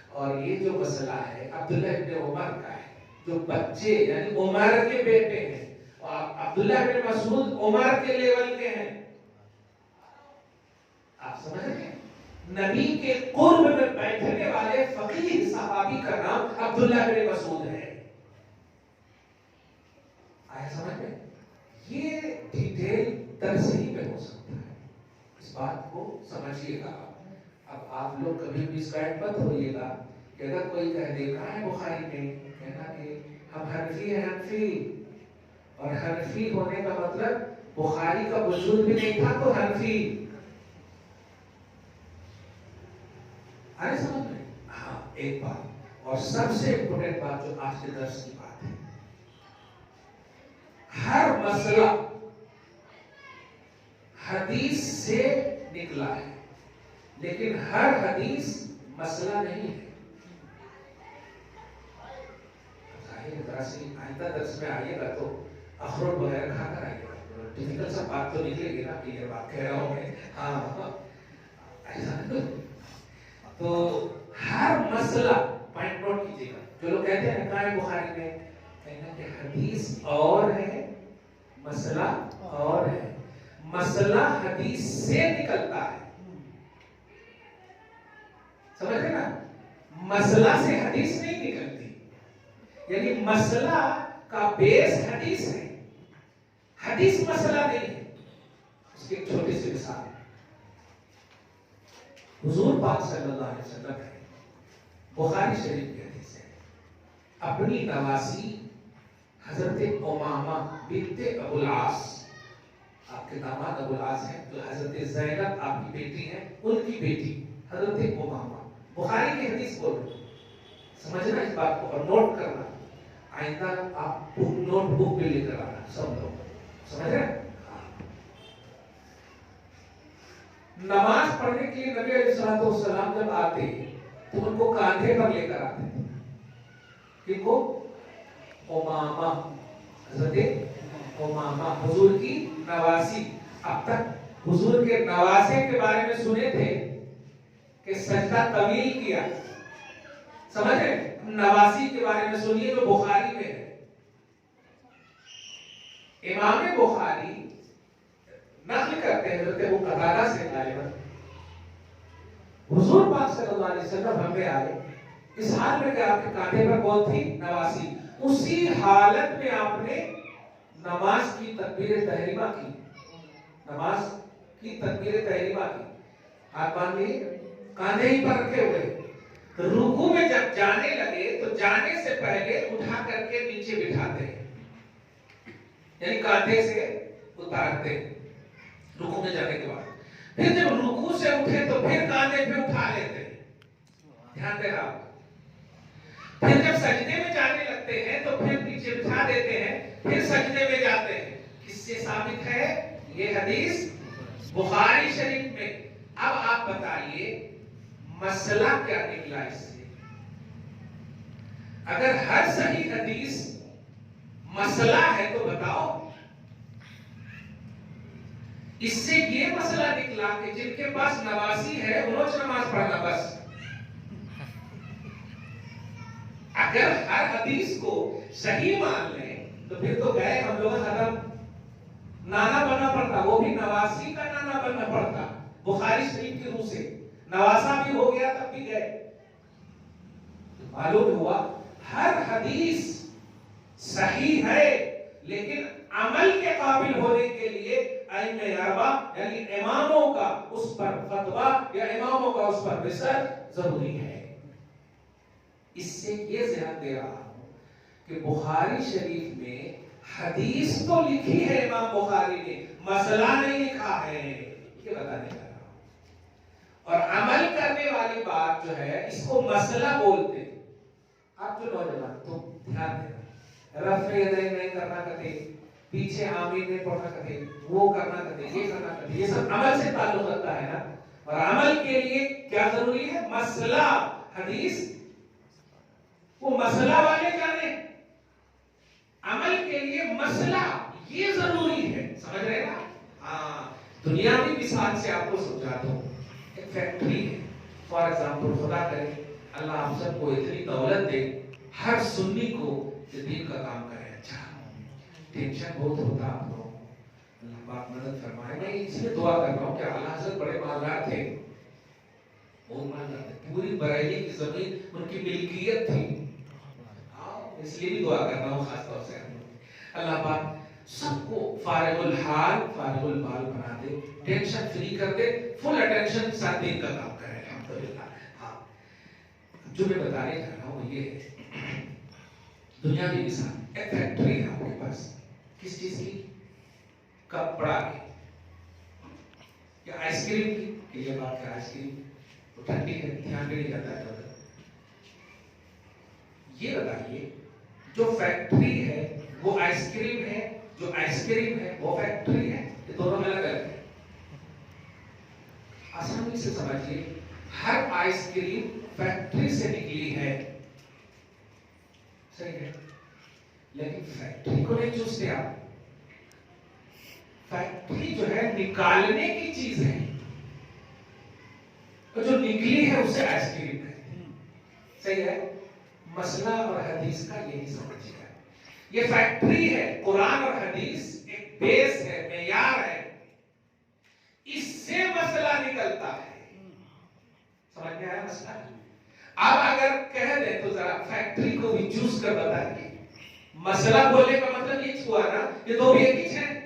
Speaker 1: اور یہ جو مسئلہ ہے عبداللہ ابن عمر کا ہے، جو بچے یعنی عمر کے بیٹے ہیں، اور عبداللہ ابن مسعود عمر کے لیول کے ہیں، آپ سمجھ رہے ہیں؟ نبی کے قرب میں بیٹھنے والے فقیہ صحابی کا نام عبداللہ ابن مسعود ہے، آیا سمجھ میں؟ یہ ڈیٹیل درس ہی میں ہو سکتا ہے، اس بات کو سمجھیے گا۔ اب آپ لوگ کبھی مس گائیڈ مت ہوئیے گا کہ اگر کوئی کہہ دے کہاں ہے بخاری میں، کہنا کہ ہم حنفی ہیں، حنفی، اور حنفی ہونے کا مطلب بخاری کا وجود بھی نہیں تھا تو حنفی، آئے سمجھ میں؟ ہاں ایک بات اور سب سے امپورٹنٹ بات جو آج کے درس کی بات ہے، ہر مسئلہ حدیث سے نکلا ہے لیکن ہر حدیث مسئلہ نہیں ہے۔ آئندہ درس میں آئیے گا تو اخروٹ وغیرہ کھا کر آئیے گا، ڈیفیکلٹ سب بات تو نکلے گی نا کہ یہ بات کہہ رہا ہوں میں، ہاں ایسا تو ہر مسئلہ پوائنٹ نوٹ کیجیے گا۔ جو لوگ کہتے ہیں کہاں ہے بخاری میں، کہنا کہ حدیث اور ہے مسئلہ اور ہے، مسئلہ حدیث سے نکلتا ہے، سمجھ رہے نا؟ مسئلہ سے حدیث نہیں نکلتی، یعنی مسئلہ کا بیس حدیث ہے، حدیث مسئلہ نہیں ہے۔ اس کی ایک چھوٹی سی مثال ہے، حضور پاک صلی اللہ علیہ وسلم ہے، بخاری شریف کی حدیث ہے، اپنی نواسی حضرت امامہ بنت ابو العاص، آپ کے داماد ابو العاص ہیں، جو حضرت زینب آپ کی بیٹی ہیں، ان کی بیٹی حضرت امامہ بخاری کی حدیث بول رہے ہیں، سمجھنا اس بات کو اور نوٹ کرنا، آئندہ آپ نوٹ بک بھی لے کر آنا سب لوگ، سمجھ رہے ہیں؟ نماز پڑھنے کے لیے نبی علیہ السلام جب آتے تو ان کو کاندھے پر لے کر آتے تھے، کن کو؟ امامہ، حضرت امامہ حضور کی نواسی. اب تک حضور کے نواسے کے بارے میں سنے تھے کہ سجدہ طویل کیا، سمجھ رہے؟ نواسی کے بارے میں سنیے جو بخاری میں ہے. امام بخاری نقل کرتے ہیں حضرت ابو قتادہ سے غالباً، حضور پاک صلی اللہ علیہ وسلم ہم پہ آئے اس حال میں کہ آپ کے کاندھے پر کون تھی؟ نواسی. اسی حالت میں آپ نے نماز کی تکبیر تحریمہ کی، نماز کی تکبیر تحریمہ کی. ہاتھ باندھ لیے، کاندھے ہی پر رکھے ہوئے. رکوع میں جب جانے لگے تو جانے سے پہلے اٹھا کر کے نیچے بٹھاتے ہیں، یعنی کاندھے سے اتارتے رکوع میں جانے کے بعد. پھر جب رکوع سے اٹھے تو پھر کاندھے پہ اٹھا لیتے ہیں، دھیان دینا. پھر جب سجدے میں جانے لگتے ہیں تو پھر نیچے بٹھا دیتے ہیں، پھر سجدے میں جاتے ہیں. کس سے ثابت ہے یہ حدیث؟ بخاری شریف میں. اب آپ بتائیے مسئلہ کیا نکلا اس سے؟ اگر ہر صحیح حدیث مسئلہ ہے تو بتاؤ. اس سے یہ مسئلہ نکلا کہ جن کے پاس نواسی ہے انہوں نے نماز پڑھنا بس. اگر ہر حدیث کو صحیح مان لیں تو پھر تو گئے ہم لوگ ختم. نانا بننا پڑتا، وہ بھی نواسی کا نانا بننا پڑتا. بخاری شریف کی روح سے نواسا بھی ہو گیا تب بھی گئے. معلوم ہوا ہر حدیث صحیح ہے لیکن عمل کے قابل ہونے کے لیے ائمہ اربعہ یعنی اماموں کا اس پر فتویٰ یا اماموں کا اس پر ریسرچ ضروری ہے. اس سے یہ ذہن دے رہا ہوں کہ بخاری شریف میں حدیث تو لکھی ہے امام بخاری نے، مسئلہ نہیں لکھا ہے، یہ بتانے کا. اور عمل کرنے والی بات جو ہے اس کو مسئلہ بولتے ہیں. آپ جو نوجوان تم دھیان دینا، رفع یدین نہیں کرنا کہتے، پیچھے آمین نہیں پڑھنا کہتے، وہ کرنا کہتے، یہ کرنا کہتے، یہ سب عمل سے تعلق رکھتا ہے نا. اور عمل کے لیے کیا ضروری ہے؟ مسئلہ. حدیث وہ مسئلہ والے جانے، عمل کے لیے مسئلہ یہ ضروری ہے. سمجھ رہے نا؟ ہاں. دنیاوی مثال سے آپ کو سمجھاتا ہوں. ایک فیکٹری ہے، فار ایگزامپل خدا کرے اللہ آپ سب کو اتنی دولت دے ہر سنی کو یہ دین کا کام کرے. اچھا ٹینشن بہت ہوتا آپ لوگوں کو، اللہ پاک مدد فرمائے. میں اس لیے دعا کر رہا ہوں کہ اعلیٰ حضرت بڑے مالدار تھے، بہت مالدار تھے، پوری بریلی کی زمین ان کی ملکیت تھی. اس لیے بھی دعا کر رہا ہوں خاص طور سے اللہ پاک سب کو فارغ الحال فارغ البال بنا دے، ٹینشن فری کر دے، فل اٹینشن کے ساتھ دین کا کام کرے. الحمدللہ. ہاں جو میں بتانے جا رہا ہوں یہ ہے دنیا کی مثال. ایک فیکٹری ہے آپ کے پاس، کس چیز کی؟ کپڑا کی یا آئس کریم کی. کہ یہ بات ہے آئس کریم تو ٹھنڈی ہے، دھیان بھی نہیں جاتا ہے. یہ بتائیے جو فیکٹری ہے وہ آئس کریم ہے، جو آئس کریم ہے وہ فیکٹری ہے، یہ دونوں الگ الگ ہیں. آسانی سے سمجھیے ہر آئس کریم فیکٹری سے نکلی ہے، صحیح ہے، لیکن فیکٹری کو نہیں چوستے آپ. فیکٹری جو ہے نکالنے کی چیز ہے، تو جو نکلی ہے اسے آئس کریم ہے. صحیح ہے. مسئلہ اور حدیث کا یہی سمجھیے. یہ فیکٹری ہے، قرآن اور حدیث ایک بیس ہے، معیار ہے، اس سے مسئلہ نکلتا ہے. سمجھ میں آیا مسئلہ؟ اب اگر کہہ دیں تو ذرا فیکٹری کو بھی چوز کر بتائیے. مسئلہ بولنے کا مطلب یہ ہوا نا کہ دو بھی ایک ہی ہیں.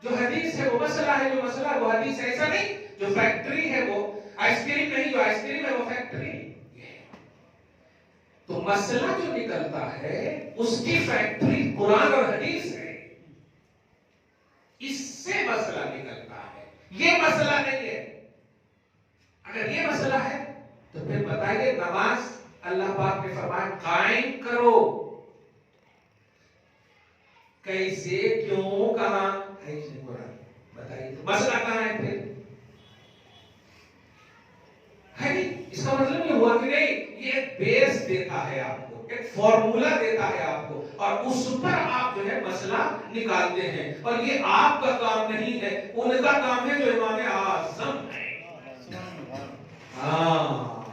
Speaker 1: جو حدیث ہے وہ مسئلہ ہے، جو مسئلہ ہے وہ حدیث ہے. ایسا نہیں جو فیکٹری ہے وہ آئس کریم نہیں، جو آئس کریم ہے وہ فیکٹری. تو مسئلہ جو نکلتا ہے اس کی فیکٹری قرآن اور حدیث ہے، اس سے مسئلہ نکلتا ہے. یہ مسئلہ نہیں ہے. اگر یہ مسئلہ ہے تو پھر بتائیے نماز اللہ پاک نے فرمایا قائم کرو. کیسے، کیوں، کہاں ہے اس نے قرآن بتائیے. تو مسئلہ کہاں ہے پھر؟ ہے نہیں. اس کا مطلب یہ ہوا کہ نہیں، یہ ایک بیس دیتا ہے آپ کو، ایک فارمولا دیتا ہے آپ کو اور اس پر آپ جو ہے مسئلہ نکالتے ہیں. اور یہ آپ کا کام نہیں ہے, ان کا کام ہے جو امام اعظم ہے. ہاں,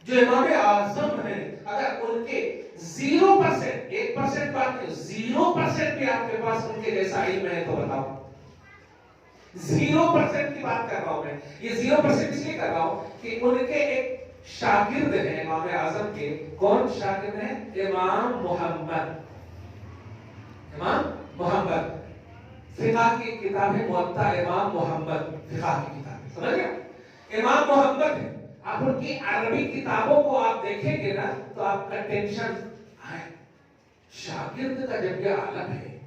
Speaker 1: جو امام اعظم ہے, اگر ان کے 0%, 1% بات نہیں, 0% بھی آپ کے پاس ان کے جیسا علم ہے تو بتاؤ. 0% کی بات کر رہا ہوں میں. یہ 0% اس لیے کر رہا ہوں کہ ان کے ایک شاگرد ہیں امام اعظم کے. کون شاگرد ہیں؟ امام محمد. امام محمد فقہ کی کتاب ہے موطا, امام محمد فقہ کی کتاب ہے, سمجھ گیا؟ امام محمد ہے. آپ ان کی عربی کتابوں کو آپ دیکھیں گے نا تو آپ کا ٹینشن ہے. شاگرد کا جب یہ عالم ہے,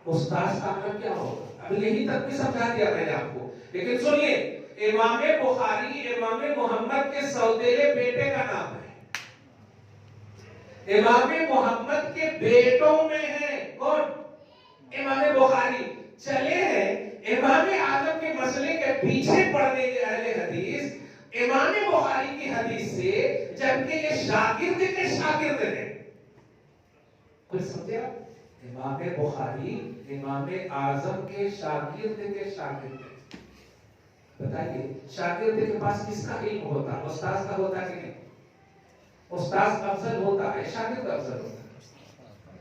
Speaker 1: استاد کا عالم کیا ہوگا؟ ابھی یہی تک بھی سمجھا دیا میں نے آپ کو. لیکن سنیے, امام بخاری امام محمد کے سوتیلے بیٹے کا نام ہے. امام محمد کے بیٹوں میں ہے کون؟ امام بخاری. چلے ہیں امام اعظم کے مسئلے کے پیچھے پڑنے کے اہل حدیث امام بخاری کی حدیث سے, جبکہ یہ شاگرد کے شاگرد ہیں. کچھ سمجھے آپ؟ امام بخاری امام اعظم کے شاگرد کے شاگرد ہیں. بتائیے شاگرد کے پاس کس کا علم ہوتا؟ استاد کا ہوتا کہ نہیں؟ استاد افضل ہوتا ہے, شاگرد افضل ہوتا ہے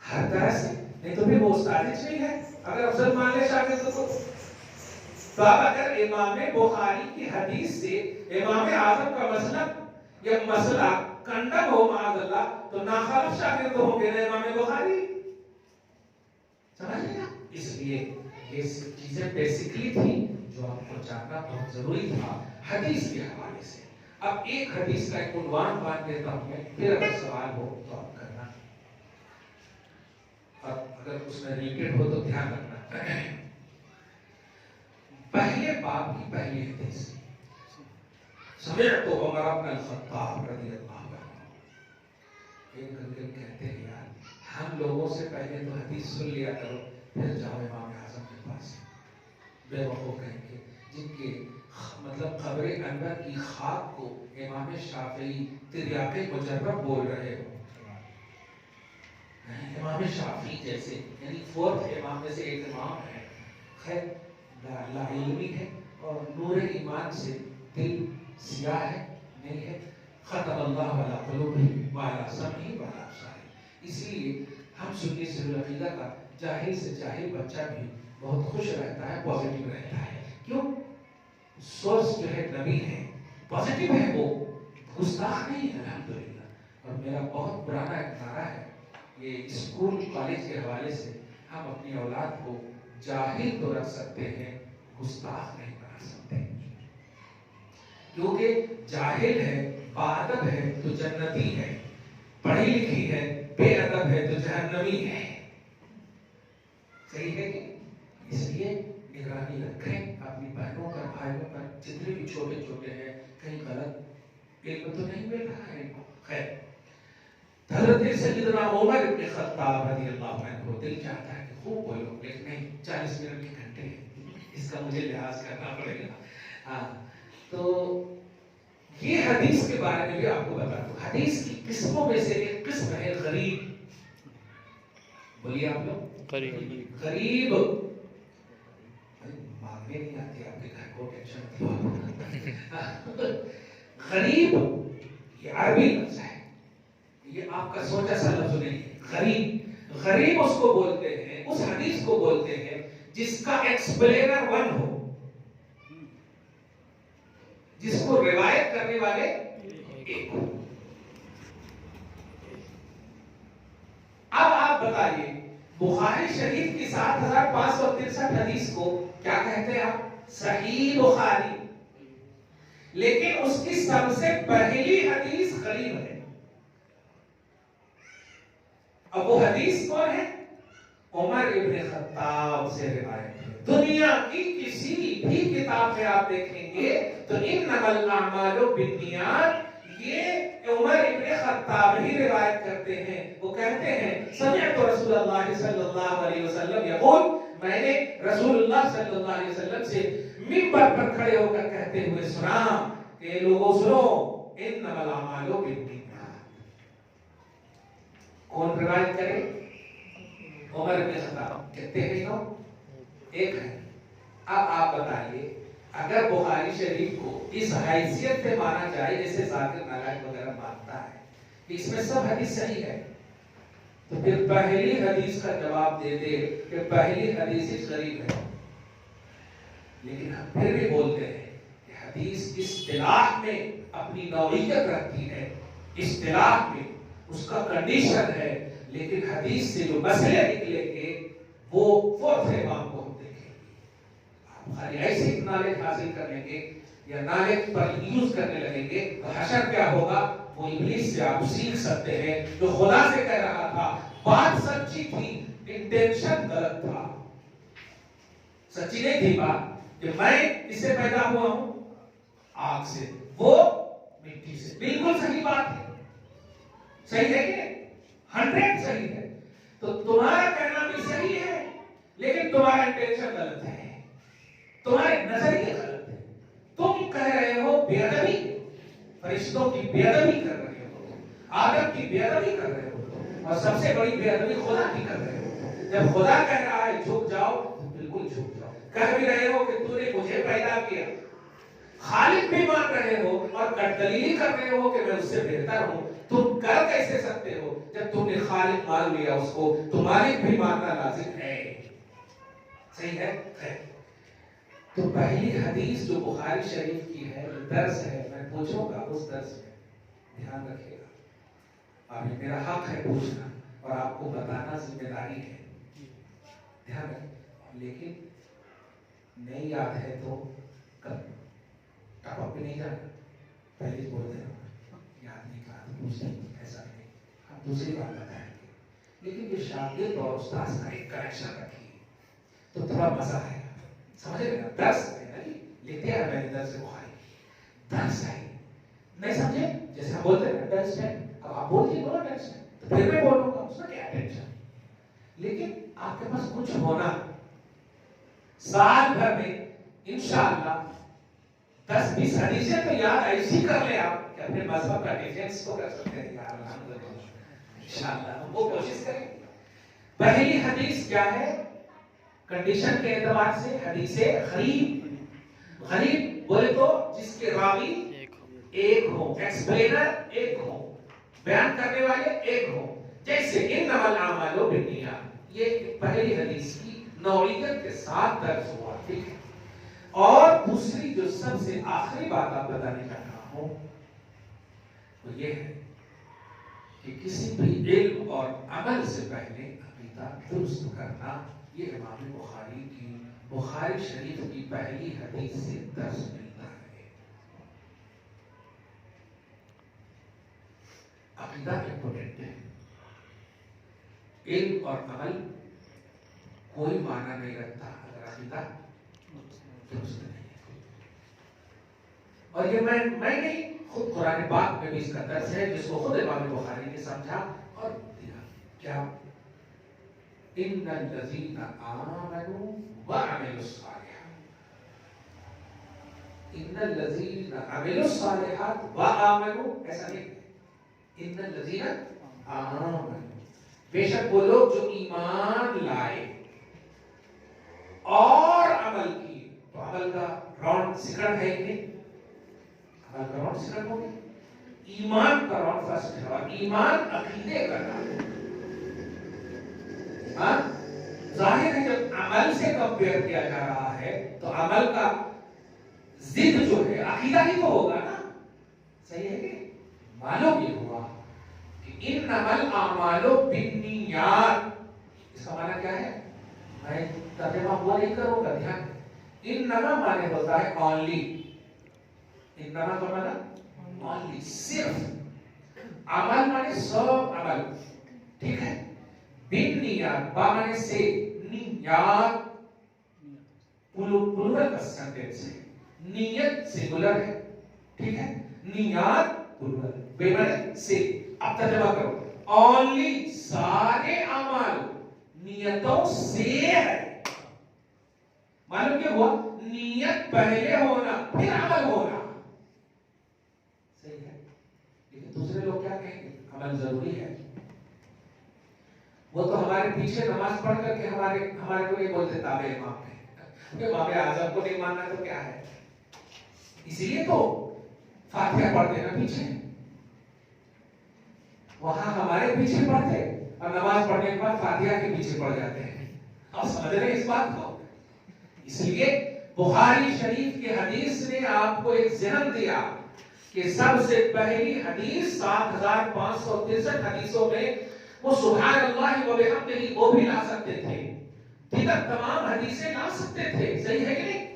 Speaker 1: ہر طرح سے. نہیں تو پھر وہ استاد ہی نہیں ہے اگر افضل مان لے شاگرد کو. تو اب اگر امام بخاری کی حدیث سے امام اعظم کا مسلک یا مسئلہ کنڈم ہو معاذ اللہ, تو ناخالف شاگرد ہوں گے نا امام بخاری. سمجھ لیا؟ اس لیے یہ چیزیں بیسکلی تھی جو آپ کو جاننا بہت ضروری تھا حدیث کے حوالے سے. اب ایک حدیث کا ایک عنوان باندھ دیتا ہوں میں, پھر اگر سوال ہو تو آپ کرنا, اور اگر اس میں ریلیٹڈ ہو تو دھیان رکھنا. پہلے باب کی پہلی حدیث, سمعت عمر بن الخطاب رضی اللہ عنہ. ایک گل کہتے ہیں یار ہم لوگوں سے پہلے تو حدیث سن لیا کرو, پھر جاؤ امام اعظم کے پاس. بے وقوف کہیں گے جن کے مطلب قبر انور کی خاک کو امام شافعی تریاق مجرب بول رہے ہو. امام شافعی جیسے یعنی فورتھ امام میں سے ایک امام ہے, خیر لا علمی ہے اور نور ایمان سے دل سیاہ ہے نہیں ہے. ختم اللہ علی قلوبہم وعلی سمعہم وعلی ابصارہم. اسی لیے ہم سنی سے العقیدہ کا جاہل سے جاہل بچہ بھی بہت خوش رہتا ہے, پازیٹیو رہتا ہے. کیوں؟ سورس جو ہے نبی ہے, پازیٹیو ہے, وہ گستاخ نہیں ہے الحمدللہ. اور میرا بہت پرانا ایک نعرہ ہے, یہ اسکول کالج کے حوالے سے, ہم اپنی اولاد کو جاہل تو رکھ سکتے ہیں, گستاخ نہیں بنا سکتے. کیونکہ جاہل ہے, باادب ہے تو جنتی ہے, پڑھی لکھی ہے, بے ادب ہے تو جہنمی ہے. صحیح ہے کہ؟ اس لیے نگرانی رکھیں اپنی بہنوں کا, بھائیوں کا, جتنے بھی چھوٹے چھوٹے ہیں, کہیں غلط علم تو نہیں مل رہا ہے. خیر, حضرت سیدنا عمر بن خطاب رضی اللہ عنہ, دل چاہتا ہے کہ خوب بولو لیکن نہیں, 40 منٹ کے گھنٹے ہیں, اس کا مجھے لحاظ کرنا پڑے گا. ہاں, تو یہ حدیث کے بارے میں بھی آپ کو بتا دوں. حدیث کی قسموں میں سے ایک قسم ہے غریب. بولیے آپ لوگ, غریب. مانگنے نہیں آتی آپ کے گھر کو, ٹینشن. غریب یہ عربی لفظ ہے, یہ آپ کا سوچا سا لفظ نہیں ہے. غریب, غریب اس کو بولتے ہیں, اس حدیث کو بولتے ہیں جس کا ایکسپلینر ون ہو, جس کو روایت کرنے والے ایک ہو. اب آپ بتائیے بخاری شریف کی 7563 حدیث کو کیا کہتے ہیں آپ؟ صحیح بخاری. لیکن اس کی سب سے پہلی حدیث غریب ہے. اب وہ حدیث کون ہے؟ عمر ابن خطاب سے روایت ہے. دنیا کی کسی بھی کتاب میں آپ دیکھیں گے تو انما الاعمال بالنیات, یہ عمر ابن خطاب ہی روایت کرتے ہیں. وہ کہتے ہیں سمعت رسول اللہ صلی اللہ علیہ وسلم یقول, میں نے رسول اللہ صلی اللہ علیہ وسلم سے منبر پر کھڑے ہو کر کہتے ہوئے سنا کہ لوگوں سنو, انما الاعمال بالنیات, کون روایت کرے؟ عمر بن خطاب. کتنے ہیں تو ایک ہے. اب آپ بتائیے اگر بخاری شریف کو اس حیثیت سے مانا جائے جیسے ذاکر نالائق وغیرہ مانتا ہے کہ اس میں سب حدیث صحیح ہے، تو پھر پہلی حدیث کا جواب دے دے کہ پہلی حدیث ہی غریب ہے. لیکن ہم پھر بھی بولتے ہیں کہ حدیث اصطلاح میں اپنی نوعیت رکھتی ہے، اصطلاح میں اس کا کنڈیشن ہے، لیکن حدیث سے جو مسئلے نکلیں گے وہ فورتھ امام کو ہم دیکھیں گے. آپ خالی ایسی نالج حاصل کر لیں گے یا نالج پر یوز کرنے لگیں گے تو حشر کیا ہوگا؟ وہ ابلیس سے آپ سیکھ سکتے ہیں جو خدا سے کہہ رہا تھا بات سچی تھی، انٹینشن غلط تھا. سچی نہیں تھی بات کہ میں اس سے پیدا ہوا ہوں آگ سے، وہ مٹی سے. بالکل صحیح بات ہے، صحیح ہے کہ 100 صحیح ہے. تو تمہارا کہنا بھی صحیح ہے لیکن تمہارا انٹینشن غلط ہے، تمہارے نظریے غلط ہے. تم کہہ رہے ہو بے ادبی، فرشتوں کی بے ادبی کر رہے ہو، آدم کی بے ادبی کر رہے ہو، اور سب سے بڑی بے ادبی خدا کی کر رہے ہو. جب خدا کہہ رہا ہے جھک جاؤ تو بالکل جھک جاؤ. کہہ بھی رہے ہو کہ تو نے مجھے پیدا کیا، خالق بھی مان رہے ہو اور دلیل کر رہے ہو کہ میں اس سے بہتر ہوں. تم کر کیسے سکتے ہو جب تم نے خالق مان لیا اس کو؟ تو مالک بھی ماننا لازم ہے. صحیح ہے. تو پہلی حدیث جو بخاری شریف کی ہے درس ہے، میں پوچھوں گا اس درس میں دھیان رکھیے گا، اور یہ میرا حق ہے پوچھنا اور آپ کو بتانا ذمہ داری ہے. دھیان رکھیں. لیکن نہیں یاد ہے تو کب ٹاپ پہ نہیں جانا، پہلے بول دینا یاد نہیں کرا تو پوچھ لیں. ایسا نہیں، ہم دوسری بات بتائیں گے. لیکن یہ شاگرد اور استاذ کا ایک کنیکشن رکھیے تو تھوڑا مزہ آئے گا. سمجھے گا؟ درس ہے نا، لکھتے ہیں میں نے درس بخاری، درس ہے. نہیں سمجھے؟ جیسے ہم بولتے ہیں درس ہے، اب آپ بولتے بولو درس ہے تو پھر میں بولوں گا، اس میں کیا ٹینشن. لیکن آپ کے پاس کچھ ہونا، سال بھر میں انشاءاللہ 10-20 حدیثیں تو یاد ایسی کر لیں آپ کہ اپنے مذہب کا ڈیفینس کو کر سکتے ہیں. انشاءاللہ ہم وہ کوشش کریں. پہلی حدیث کیا ہے؟ کنڈیشن کے اعتبار سے حدیث غریب. غریب بولے تو جس کے راوی ایک ہو، ایکسپلینر ایک ہو، بیان کرنے والے ایک ہو. جیسے انما الاعمال بالنیات، یہ پہلی حدیث کی نوعیت کے ساتھ درج ہوا. ٹھیک ہے. اور دوسری جو سب سے آخری بات آپ بتانے جا رہا ہوں وہ یہ ہے کہ کسی بھی علم اور عمل سے پہلے عقیدہ درست کرنا. یہ امام بخاری کی بخاری شریف کی پہلی حدیث سے درس ملتا ہے. عقیدہ امپورٹنٹ ہے. علم اور عمل کوئی معنی نہیں رکھتا اگر عقیدہ درست نہیں ہے. اور یہ میں نہیں، خود قرآن پاک میں بھی اس کا درس ہے جس کو خود امام بخاری نے سمجھا اور دیا. کیا؟ ان الذین آمنوا وعملوا الصالحات، ان الذین عملوا الصالحات وآمنوا، ایسا نہیں، ان الذین آمنوا، بے شک وہ لوگ جو ایمان لائے اور عمل کیے. تو عمل کا راؤنڈ سیکنڈ ہے کہ نہیں؟ عمل کا راؤنڈ سیکنڈ ہو گیا، ایمان کا راؤنڈ فرسٹ ہے. اور ایمان عقیدے کا نام ہے. ظاہر ہے جب عمل سے کمپیئر کیا جا رہا ہے تو عمل کا ضد جو ہے عقیدہ ہی تو ہوگا نا. صحیح ہے کہ معلوم یہ ہوا کہ انما الاعمال بالنیات، اس کا معنی کیا ہے؟ میں ترجمہ وہ نہیں کروں گا، دھیان. انما معنی ہوتا ہے اونلی. انما کا معنی اونلی، صرف. عمل معنی سب عمل. ٹھیک ہے. بالنیات بامانے سے نیات، پلورل کا سینٹینس ہے. نیت سنگولر ہے. ٹھیک ہے. نیات پلورل، بے معنی سے. اب ترجمہ کرو. اونلی، سارے اعمال نیتوں سے ہے. معلوم کیا ہوا؟ نیت پہلے ہونا پھر عمل ہونا. صحیح ہے. لیکن دوسرے لوگ کیا کہیں گے؟ عمل ضروری ہے. وہ تو ہمارے پیچھے نماز پڑھ کر کے ہمارے کو نہیں بولتے تابع امام پہ، امام اعظم کو نہیں ماننا تو کیا ہے؟ اسی لیے تو فاتحہ پڑھتے نا پیچھے، وہاں ہمارے پیچھے پڑھتے اور نماز پڑھنے کے بعد فاتحہ کے پیچھے پڑھ جاتے ہیں. آپ سمجھ رہے ہیں اس بات کو؟ اس لیے بخاری شریف کی حدیث نے آپ کو ایک ذہن دیا کہ سب سے پہلی حدیث 7563 حدیثوں میں وہ سبحان اللہ و بحمدہ وہ بھی لا سکتے تھے، دیگر تمام حدیثیں لا سکتے تھے. صحیح ہے کہ نہیں؟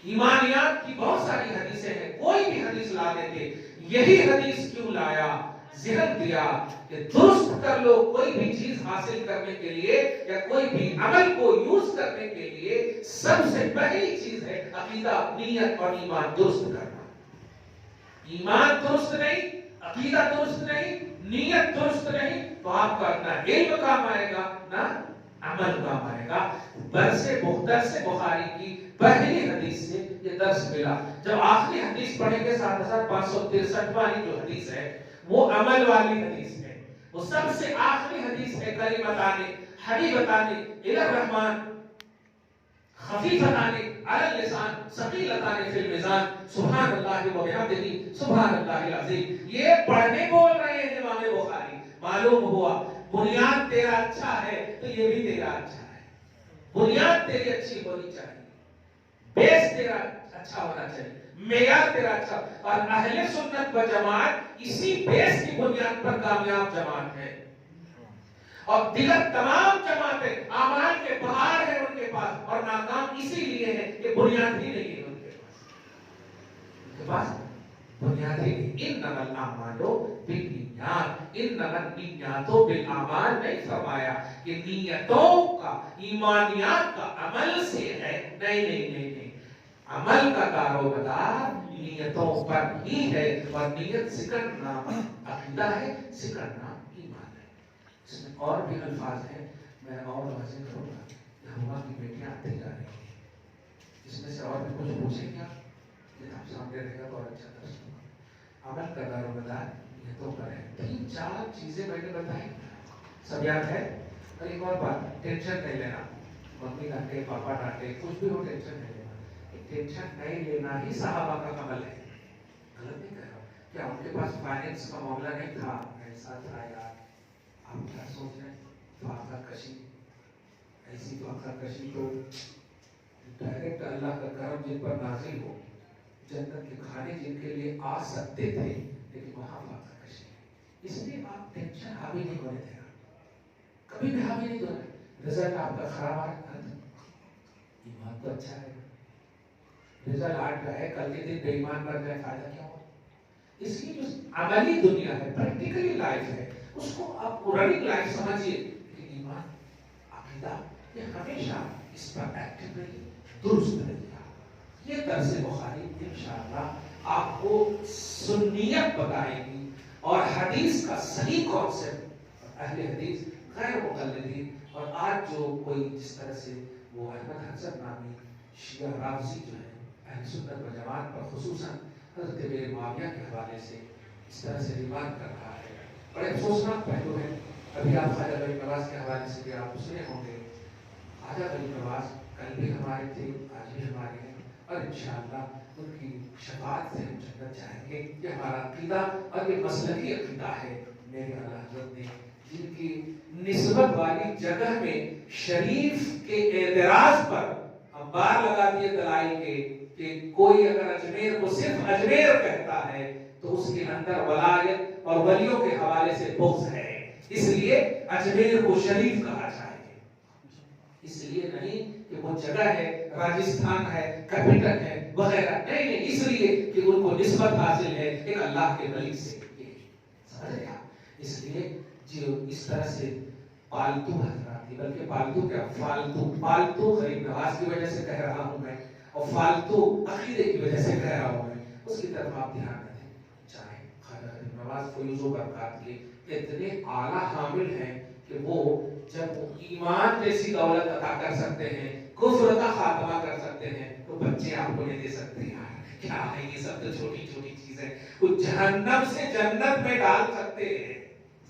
Speaker 1: ایمانیات کی بہت ساری حدیثیں ہیں، کوئی بھی حدیث لا دیتے. یہی حدیث کیوں لایا؟ ذہن دیا کہ درست کر لو، کوئی بھی چیز حاصل کرنے کے لیے یا کوئی بھی عمل کو یوز کرنے کے لیے سب سے پہلی چیز ہے عقیدہ، نیت اور ایمان درست کرنا. ایمان درست نہیں، عقیدہ درست نہیں، نیت درست نہیں تو آپ کا نہ علم کام آئے گا نہ عمل کام آئے گا. درس بخاری کی پہلی حدیث سے یہ درس ملا. جب آخری حدیث پڑھیں گے 7563 والی جو حدیث ہے وہ عمل والی حدیث ہے، وہ سب سے آخری حدیث ہے. کلمتان حبیبتان الی الرحمن خفیفتان علی اللسان ثقیلتان فی المیزان سبحان اللہ و بحمدہ سبحان اللہ العظیم. یہ پڑھنے بول رہے ہیں امام بخاری. معلوم ہوا بنیاد تیرا اچھا ہے تو یہ بھی تیرا اچھا ہے. بنیاد تیری اچھی ہونی چاہیے، بیس تیرا اچھا ہونا چاہیے، معیار تیرا اچھا. اور اہل سنت و جماعت اسی بیس کی بنیاد پر کامیاب جماعت ہے. اور دیگر تمام جماعتیں اعمال کے بہار ہیں ان کے پاس اور ناکام اسی لیے ہے کہ بنیاد ہی نہیں ہے ان کے پاس بنیاد ہی نہیں. انما الاعمال بالنیات، انما النیات بالاعمال نہیں فرمایا کہ نیتوں کا ایمانیات کا عمل سے ہے. نہیں، عمل کا دارومدار نیتوں پر ہی ہے اور نیت سکڑنا عقیدہ ہے، سکڑنا ایمان ہے. اس میں اور بھی الفاظ ہیں، میں اور واضح کروں گا کہ ہوا کی بیٹیاں آتی جا رہی ہیں. اس میں سے اور بھی کچھ پوچھیں گا کہ آپ سامنے رہے گا تو اور اچھا درس ہوگا. عمل کا دارومدار نیتوں پر ہے. 3-4 چیزیں میں نے بتائی، سب یاد ہے. اور ایک اور بات، ٹینشن نہیں لینا. ممی ڈانٹے، پاپا ڈانٹے، کچھ بھی ہو ٹینشن نہیں لینا. ٹینشن نہیں لینا ہی صحابہ کا عمل ہے. غلط نہیں کہہ رہا ہوں. کیا ان کے پاس فائنینس کا معاملہ نہیں تھا؟ ایسا تھا یار. آپ کیا سوچ رہے ہیں؟ فاقہ کشی، ایسی فاقہ کشی تو ڈائریکٹ اللہ کا کرم جن پر نازل ہو، جنت کے کھانے جن کے لیے آ سکتے تھے لیکن وہاں فاقہ کشی. اس لیے آپ ٹینشن حاوی نہیں ہونے دینا، کبھی بھی حاوی نہیں ہونا. رزلٹ آپ کا خراب آ رہا ہے، ایمان تو اچھا ہے. رزلٹ آج کا ہے، کل کے دن بے ایمان بن جائے فائدہ کیا ہو؟ اس کی جو عملی دنیا ہے، پریکٹیکلی لائف ہے، اس کو آپ رننگ لائف سمجھیے. کہ ایمان، عقیدہ، یہ ہمیشہ اس پر ایکٹیو رہیے، درست رہیے. یہ درس بخاری انشاءاللہ آپ کو سنیت بتائے گی اور حدیث کا صحیح کانسیپٹ. اہل حدیث غیر مقلدین، اور آج جو کوئی جس طرح سے وہ احمد حسن نامی شیعہ رافضی جو ہے اہل سنت و جماعت پر خصوصاً حضرت امیر معاویہ کے حوالے سے اس طرح سے ریمارک کر رہا ہے، بڑے افسوسناک پہلو ہے. ابھی آپ خواجہ غریب نواز کے حوالے سے بھی آپ سنے ہوں گے. خواجہ غریب نواز کل بھی ہمارے تھے، آج بھی ہمارے ہیں، اور انشاءاللہ ان کی شفاعت سے ہم جنت جائیں گے. یہ ہمارا عقیدہ اور یہ مسلکی عقیدہ ہے. میرے اعلیٰ حضرت نے جن کی نسبت والی جگہ میں شریف کے اعتراض پر ہم بار لگا دیے دلائل کے کہ کوئی اگر اجمیر کو صرف اجمیر کہتا ہے تو اس کے اندر ولایت اور ولیوں کے حوالے سے بغض ہے، اس لیے اجمیر کو شریف کہا جائے. اس لیے نہیں کہ وہ جگہ ہے، راجستھان ہے، کیپٹل ہے وغیرہ، نہیں، اس لیے کہ ان کو نسبت حاصل ہے ایک اللہ کے ولی سے. سمجھ رہے آپ؟ اس لیے جو اس طرح سے پالتو حضرات، بلکہ پالتو کیا، پالتو غریب نواز کی وجہ سے کہہ رہا ہوں میں، اور فالتو عقیدے کی وجہ سے کہہ رہا ہوں میں، اس کی طرف آپ دھیان رکھیں. چاہے خواجہ غریب نواز فیوض و برکات کے اتنے اعلیٰ حامل ہیں کہ وہ جب ایمان جیسی دولت عطا کر سکتے ہیں، کفر کا خاتمہ کر سکتے ہیں، تو بچے آپ کو نہیں دے سکتے. یار کیا ہے یہ سب تو چھوٹی چھوٹی چیزیں، وہ جہنم سے جنت میں ڈال سکتے ہیں.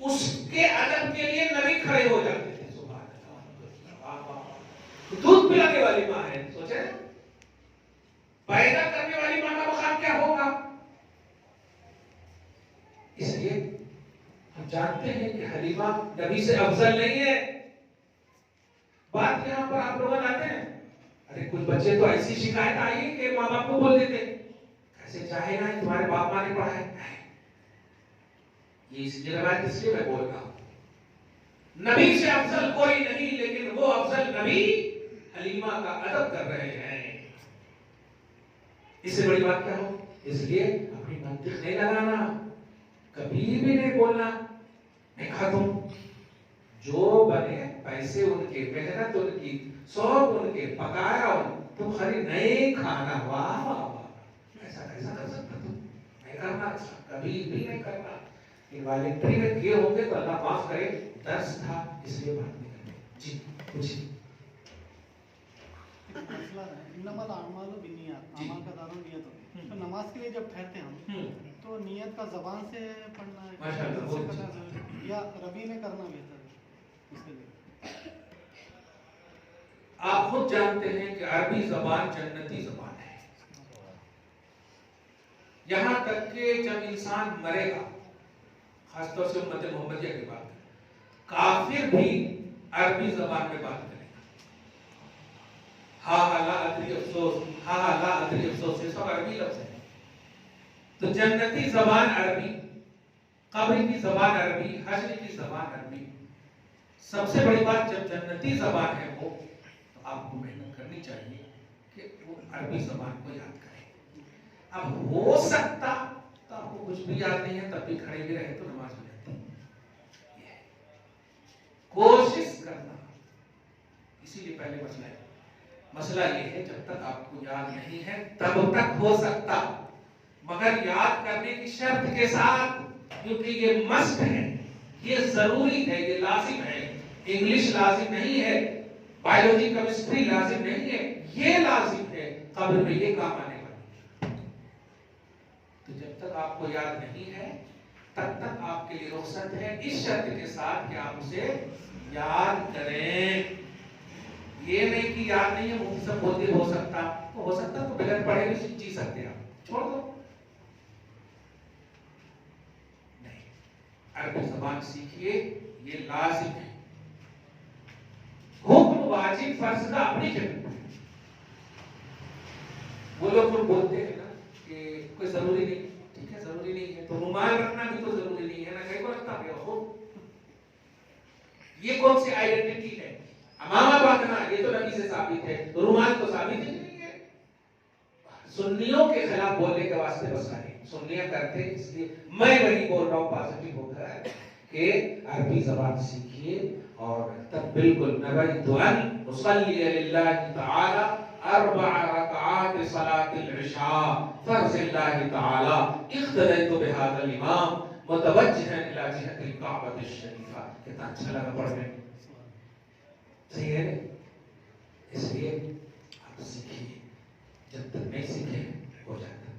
Speaker 1: اس کے ادب کے لیے نبی کھڑے ہو جاتے تھے. سبحان اللہ. دودھ پلانے والی ماں ہے, سوچے پیدا کرنے والی ماں کا مقام کیا ہوگا. اس لیے ہم جانتے ہیں کہ حلیمہ نبی سے افضل نہیں ہے. بات یہاں پر آپ لوگ آتے ہیں, ارے کچھ بچے تو ایسی شکایت آئی کہ ماں باپ کو بول دیتے کیسے چاہے گا تمہارے باپ ماں نے پڑھا ہے. یہ روایت اس لیے میں بول رہا ہوں, نبی سے افضل کوئی نہیں, لیکن وہ افضل نبی حلیمہ کا ادب کر رہے ہیں. اس سے بڑی بات کیا ہو. اس لیے اپنی منطق نہیں لگانا, کبھی بھی نہیں بولنا میں کھاتا ہوں. جو بنے پیسے ان کے, محنت ان کی, سوگ ان کے, پکایا ان, تم خالی نہیں کھانا. واہ واہ واہ, ایسا کیسا کر سکتا تم. نہیں کرنا, کبھی بھی نہیں کرنا. والنٹری میں کیے ہوں گے تو اللہ معاف کرے, درس تھا اس لیے بات نہیں کرتے. جی کچھ
Speaker 2: مسئلہ ہے انما الاعمال بالنیات, اعمال کا تعلق نیت ہوتی ہے. تو نماز کے لیے جب ٹھہرتے ہیں ہم تو نیت کا زبان سے پڑھنا ہے یا ربی میں کرنا بہتر ہے. اس کے لیے
Speaker 1: آپ خود جانتے ہیں کہ عربی زبان جنتی زبان ہے. یہاں تک کہ جب انسان مرے گا, خاص طور سے امت محمدیہ کی بات ہے, کافر بھی عربی زبان میں بات کرے گا. ہاں لا ادری افسوس, ہاں لا ادری افسوس, یہ سب عربی لفظ ہے. تو جنتی زبان عربی, قبر کی زبان عربی, حشر کی زبان عربی. سب سے بڑی بات, جب جنتی زبان ہے وہ, تو آپ کو محنت کرنی چاہیے کہ وہ عربی زبان کو یاد کریں. اب ہو سکتا تو آپ کو کچھ بھی یاد نہیں ہے تب بھی کھڑے بھی رہے تو نماز ہو جاتی ہے. کوشش کرنا. اسی لیے پہلے مسئلہ یہ ہے, جب تک آپ کو یاد نہیں ہے تب تک ہو سکتا, مگر یاد کرنے کی شرط کے ساتھ, کیونکہ یہ مست ہے, یہ ضروری ہے, یہ لازم ہے. انگلش لازم نہیں ہے, بایولوجی کیمسٹری لازم نہیں ہے, یہ لازم ہے. قبر میں یہ کام آنے والی ہے. تو جب تک آپ کو یاد نہیں ہے تب تک آپ کے لیے رخصت ہے, اس شرط کے ساتھ کہ آپ اسے یاد کریں. یہ نہیں کہ یاد نہیں ہے مفتی صاحب بولتے ہو سکتا, تو ہو سکتا تو بغیر پڑھے بھی جی سکتے ہیں, آپ چھوڑ دو. نہیں, عربی زبان سیکھیے, یہ لازم ہے. حکم واجب فرض کا اپنی جگہ. وہ لوگ بولتے ہیں نا کہ کوئی ضروری نہیں, ٹھیک ہے ضروری نہیں ہے, تو رومال رکھنا بھی تو ضروری نہیں ہے نا, کہیں کو رکھتا بھی ہو. یہ کون سی آئیڈینٹی ہے؟ امامہ باندھنا یہ تو نبی سے ثابت ہے, رومال تو ثابت ہی نہیں ہے. سنیوں کے خلاف بولنے کے واسطے بس نہیں, سنیاں کرتے, اس لیے میں وہی بول رہا ہوں پازیٹیو ہو کر کہ عربی زبان سیکھیے. اور تب بالکل نبیت ان اصلی للہ تعالی 4 رکعات صلاۃ العشاء فرض اللہ تعالی اقتدیت بهذا الامام متوجہا الی جہت الکعبۃ الشریفہ. کتنا اچھا لگا پڑھنے, صحیح ہے. اس لیے آپ سیکھیے, جب تک نہیں سیکھے ہو جاتا.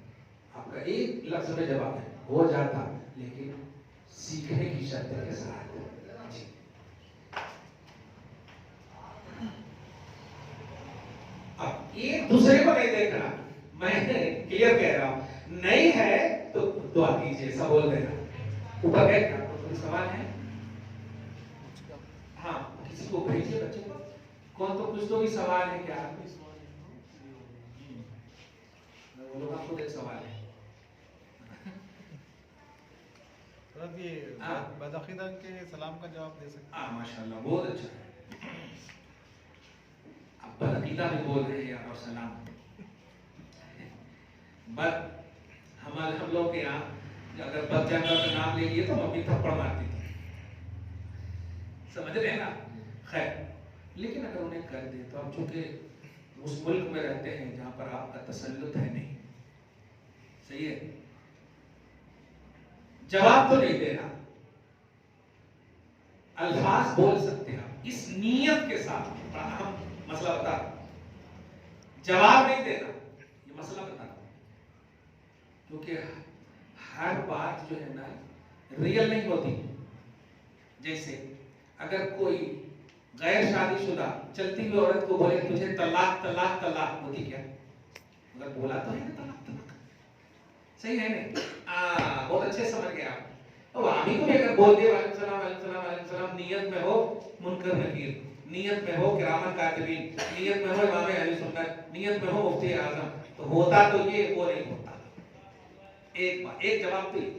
Speaker 1: آپ کا ایک لفظ میں جواب ہے, ہو جاتا, لیکن سیکھنے کی شرط کے ساتھ. جی اب ایک دوسرے کو نہیں دیکھنا, میں کلیئر کہہ رہا ہوں, نہیں ہے تو دعا کیجیے, سب بول دینا. اوپر بیٹھنا, کوئی سوال ہے؟ ہاں کسی کو بھیجیے بچے کو. کون تو کچھ تو بھی سوال ہے کیا؟ وہ لوگ آپ کو ایک سوال ہے.
Speaker 2: بدعقیدہ کے سلام کا جواب دے سکتے ہیں.
Speaker 1: ماشاءاللہ بہت اچھا ہے. اب بدعقیدہ بھی بول رہے ہیں اور سلام. ہم لوگ کے یہاں اگر بد جانور کا نام لے لیے تو ممی تھپڑ مارتی تھی, سمجھ رہے ہیں نا. خیر, لیکن اگر انہیں کر دے تو اب چونکہ اس ملک میں رہتے ہیں جہاں پر آپ کا تسلط ہے نہیں, صحیح ہے, جواب تو نہیں دینا, الفاظ بول سکتے ہیں آپ اس نیت کے ساتھ. بڑا اہم مسئلہ بتا, جواب نہیں دینا, یہ مسئلہ بتا, کیونکہ ہر بات جو ہے نا ریئل نہیں ہوتی. جیسے اگر کوئی غیر شادی شدہ چلتی ہوئی عورت کو بولے تجھے طلاق طلاق طلاق، ہوتی کیا؟ اگر بولا تو ہے نا طلاق طلاق، صحیح ہے نہیں؟ بہت اچھے سمجھ گئے آپ. تو آمی کو بھی اگر بول دے وعلیکم السلام وعلیکم السلام وعلیکم السلام، نیت میں ہو منکر نکیر، نیت میں ہو کرامن کاتبین، نیت میں ہو امام اہل سنت، نیت میں ہو مفتی اعظم، تو ہوتا تو یہ وہ نہیں ہوتا. ایک جواب تو یہ.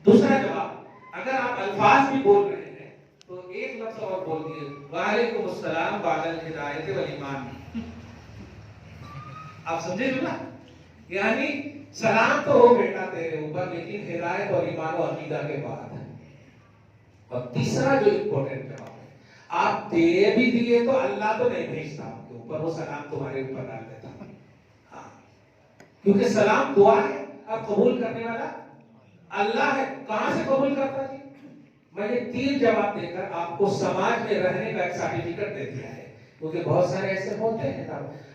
Speaker 1: دوسرا جواب، اگر آپ الفاظ بھی بول رہے ہیں تو ایک لفظ اور بول دیے وعلیکم السلام بعد الہدایت والایمان. آپ سمجھے جو نا، یعنی سلام تو ہو بیٹا تیرے اوپر، لیکن ہدایت اور ایمان و عقیدہ کے بعد. اور تیسرا جو امپورٹنٹ جواب ہے، آپ دے بھی دیے تو اللہ تو نہیں بھیجتا آپ کے اوپر، وہ سلام تمہارے اوپر ڈال دیتا. ہاں، کیونکہ سلام دعا ہے، اب قبول کرنے والا اللہ ہے. کہاں سے قبول کرتا جی؟ میں نے 3 جواب دے کر آپ کو سماج میں رہنے کا ایک سرٹیفکیٹ دے دیا ہے. کیونکہ بہت سارے ایسے ہوتے ہیں،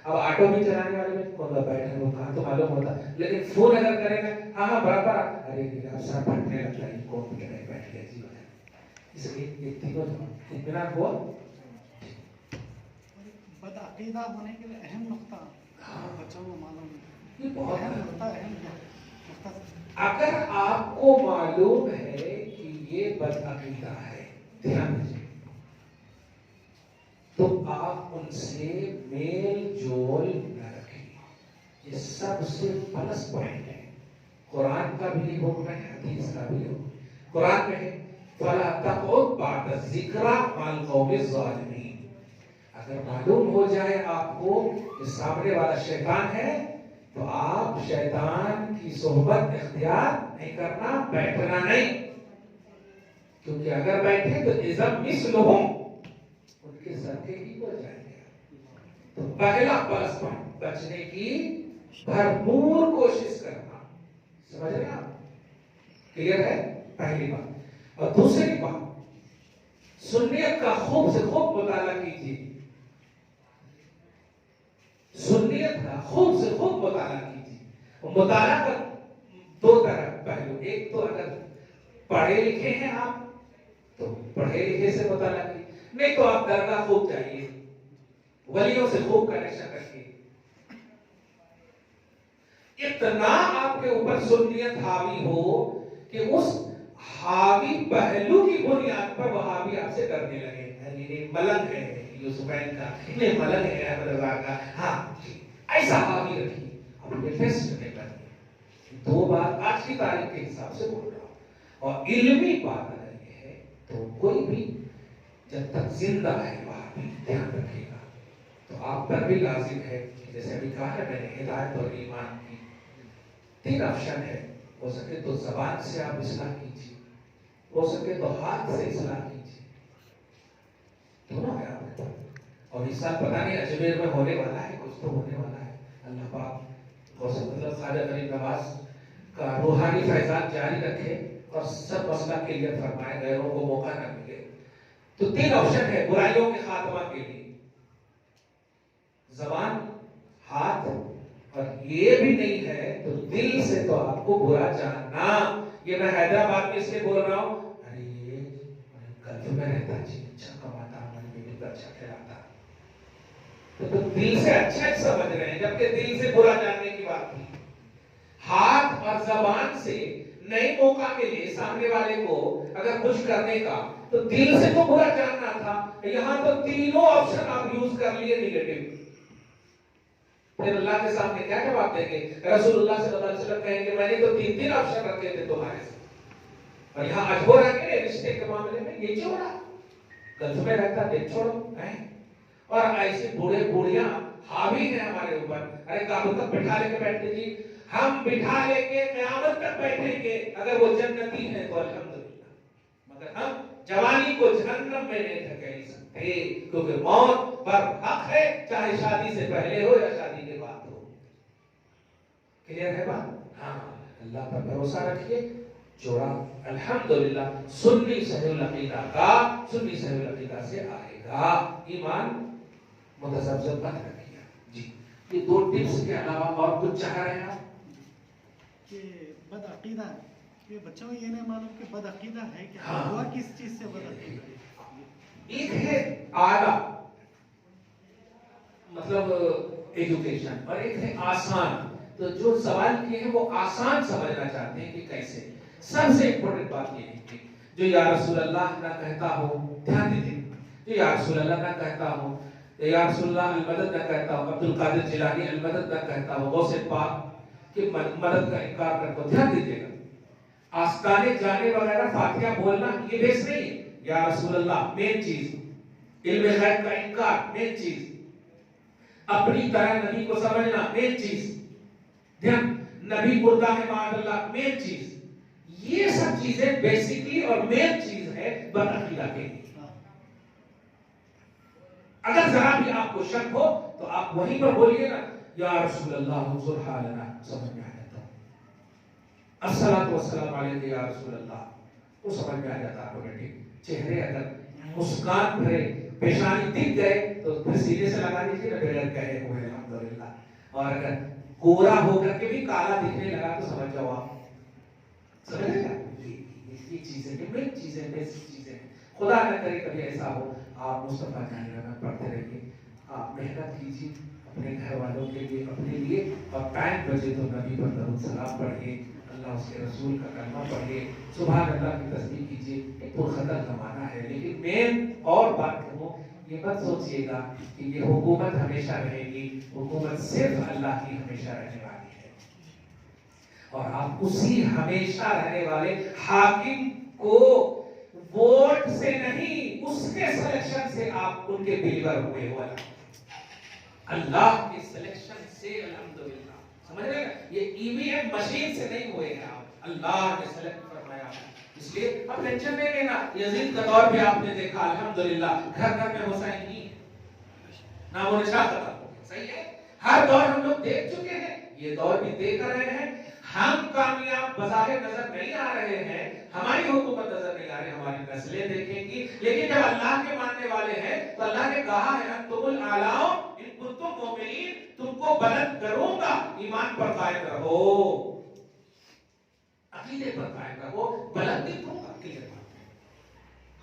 Speaker 1: اب آٹو بھی چلانے والے میں بیٹھے وہ کہاں تو معلوم ہوتا، لیکن فون اگر کریں گے ہاں برابر، ارے سر پھٹنے لگتا ہے کون بیٹھ گیا جی. اس لیے یہ تینوں جواب اطمینان ہوا.
Speaker 2: بدعقیدہ ہونے کے لیے اہم نقطہ بچوں کو معلوم ہے،
Speaker 1: یہ بہت
Speaker 2: اہم نقطہ.
Speaker 1: اگر آپ کو معلوم ہے کہ یہ بدعقیدہ ہے، دھیان دیجیے، تو آپ ان سے میل جول نہ رکھیں. یہ سب سے پلس پوائنٹ ہے. قرآن کا بھی حکم ہے، حدیث کا بھی حکم. قرآن میں ہے فَلَا تَقْعُدْ بَعْدَ الذِّكْرَىٰ مَعَ الْقَوْمِ الظَّالِمِينَ. اگر معلوم ہو جائے آپ کو کہ سامنے والا شیطان ہے تو آپ شیطان کی صحبت اختیار نہیں کرنا، بیٹھنا نہیں. کیونکہ اگر بیٹھے تو اِذًا مِثْلُهُمْ، ان کے سر کے ہی ہو جائیں گے. تو پہلا پلس پوائنٹ، بچنے کی بھرپور کوشش کرنا. سمجھ رہے ہیں آپ؟ کلیئر ہے؟ پہلی بات. اور دوسری بات، سنیت کا خوب سے خوب مطالعہ کیجیے. سنیت کا خوب سے خوب مطالعہ کیجیے. مطالعہ کا 2 طرح پہلو، ایک تو اگر پڑھے لکھے ہیں آپ تو پڑھے لکھے سے مطالعہ کیجیے، نہیں تو آپ درگاہ خوب جائیے، ولیوں سے خوب کنیکشن رکھیے. اتنا آپ کے اوپر سنیت حاوی ہو کہ اس حاوی پہلو کی بنیاد پر وہابی آپ سے کرنے لگے. ملنگ ہے یوسفین کا، انہیں ملنگ ہے احمد رضا کا، ہاں ایسا حاوی رکھیے. اب یہ ٹیسٹ نہیں کرنی. 2 بات آج کی تاریخ کے حساب سے بول رہا ہوں. اور علمی بات اگر یہ ہے تو کوئی بھی جب تک زندہ ہے وہاں بھی دھیان رکھے گا. تو آپ پر بھی لازم ہے کہ جیسے ابھی کہا ہے میں نے، ہدایت اور ایمان کی 3 آپشن ہے. ہو سکے تو زبان سے آپ اصلاح کیجیے، ہو سکے تو ہاتھ سے اصلاح کیجیے. دونوں ہے آپ کے پاس. اور اس سال پتہ نہیں اجمیر میں ہونے والا ہے، کچھ تو ہونے والا ہے. اللہ پاک خواجہ غریب نواز کا روحانی فیضان جاری رکھے اور سب مسئلہ کلیئر فرمائے، غیروں کو موقع نہ ملے. تو 3 آپشن ہے برائیوں کے خاتمہ کے لیے، زبان، ہاتھ، اور یہ بھی نہیں ہے تو دل سے تو آپ کو برا جاننا. یہ میں حیدرآباد میں اس لیے بول رہا ہوں، ارے یہ گلف میں رہتا جی، اچھا کماتا، ہماری بیٹی کو اچھا کھلاتا، تو دل سے اچھا سمجھ رہے ہیں، جبکہ دل سے برا جاننے کی بات تھی. ہاتھ اور زبان سے نئی موقع ملے سامنے والے کو اگر خوش کرنے کا، تو دل سے تو برا جاننا تھا. یہاں تو تینوں آپشن آپ یوز کر لیے نیگیٹو. پھر اللہ کے سامنے کیا جواب دیں گے؟ رسول اللہ صلی اللہ علیہ وسلم کہیں گے میں نے تو 3 آپشن رکھے تھے تمہارے سے. اور یہاں اجبور رکھے رشتے کے معاملے میں یہ کیوں رہا؟ گلف میں رہتا دیکھ چھوڑو. اور ایسے بوڑھے بوڑھیاں حاوی ہیں ہمارے اوپر. ارے کابل تک بٹھا لے کے بیٹھتے جی، ہم بٹھا لے کے قیامت تک بیٹھیں گے. اگر وہ جنتی ہیں تو الحمدللہ، مگر ہم جوانی کو جہنم میں نہیں دھکیل سکتے، کیونکہ موت پر حق ہے، چاہے شادی سے پہلے ہو یا شادی کے بعد ہو. کلیئر ہے بات؟ ہاں، اللہ پر بھروسہ رکھیے. جوڑا الحمدللہ سنی صحیح العقیدہ کا، سنی صحیح العقیدہ سے آئے گا. ایمان متذبذب مت رکھیے. جی، یہ 2 ٹپس کے علاوہ اور کچھ چاہ رہے ہیں آپ؟
Speaker 2: کہ بدعقیدہ یہ بچوں میں یہ نہیں معلوم کہ بدعقیدہ ہے کیا،
Speaker 1: ہاں۔
Speaker 2: ہوا کس چیز سے بدعقیدہ ہے؟
Speaker 1: ایک ہے اعلیٰ مطلب ایجوکیشن، اور ایک ہے آسان. تو جو سوال کیے ہیں وہ آسان سمجھنا چاہتے ہیں کہ کیسے. سب سے امپورٹنٹ بات یہ ہے کہ جو یا رسول اللہ نہ کہتا ہو، دھیان دیجیے، جو یا رسول اللہ نہ کہتا ہو، یا رسول اللہ المدد نہ کہتا ہو، عبد القادر جیلانی المدد نہ کہتا ہو، غوث پاک کی مدد کا انکار کرتا ہو، دھیان دیجیے گا. آستانے جانے وغیرہ فاتحہ بولنا یہ بیس نہیں ہے. یا رسول اللہ مین چیز، علم غیب کا انکار مین چیز، اپنی طرح نبی کو سمجھنا مین چیز، دھیان نبی مردہ ہے معاذ اللہ مین چیز. یہ سب چیزیں بیسیکلی اور مین چیز ہے بدعقیدہ کے لیے. اگر ذرا بھی آپ کو شک ہو تو آپ وہیں پر بولیے نا یا رسول اللہ انظر حالنا، سمجھ میں آ جاتا ہے. الصلاۃ والسلام علیک یا رسول اللہ، وہ سمجھ میں آ جاتا ہے آٹومیٹک. چہرے اگر مسکان بھرے، پیشانی دکھ گئے تو پھر سینے سے لگا دیجیے نا بغیر کہے ہوئے الحمدللہ. اور اگر گورا ہو کر کے بھی کالا دکھنے لگا تو سمجھ جاؤ آپ. سمجھ گئے؟ یہ چیزیں یہ مین چیزیں بیسک چیزیں ہیں. خدا نہ کرے کبھی ایسا ہو آپ مصطفیٰ جانے پڑھتے رہیے، آپ محنت کیجیے اپنے گھر والوں کے لیے، اپنے لیے، اور 5 بجے تو نبی پر درود سلام پڑھیے، اللہ اس کے رسول کا کلمہ پڑھیے، سبحان اللہ کی تسبیح کیجیے. یہ پرخطر زمانہ ہے. لیکن مین اور بات کہوں، یہ مت سوچئے گا کہ یہ حکومت ہمیشہ رہے گی. حکومت صرف اللہ کی ہمیشہ رہنے والی ہے، اور آپ اسی ہمیشہ رہنے والے حاکم کو ووٹ سے نہیں، اس کے سلیکشن سے آپ ان کے بلیور ہوئے ہو. اللہ کے سلیکشن سے الحمدللہ. سمجھ رہے ہیں؟ یہ ای وی ایم مشین سے نہیں ہوئے ہیں آپ، اللہ نے سلیکٹ فرمایا. اس لیے اب ٹینشن نہیں لینا. یزید کا دور بھی آپ نے دیکھا الحمدللہ، گھر گھر میں حسین ہی نام و نشان ختم ہو گیا. صحیح ہے، ہر دور ہم لوگ دیکھ چکے ہیں، یہ دور بھی دیکھ رہے ہیں. ہم کامیاب بظاہر نظر نہیں آ رہے ہیں، ہماری حکومت نظر نہیں آ رہی، ہماری نسلیں دیکھیں گی. لیکن جب اللہ کے ماننے والے ہیں تو اللہ نے کہا ہے انتم الاعلیٰ ان کنتم مؤمنین، تم کو بلند کروں گا، ایمان پر قائم رہو، عقیدے پر قائم رہو، بلندی دوں گا.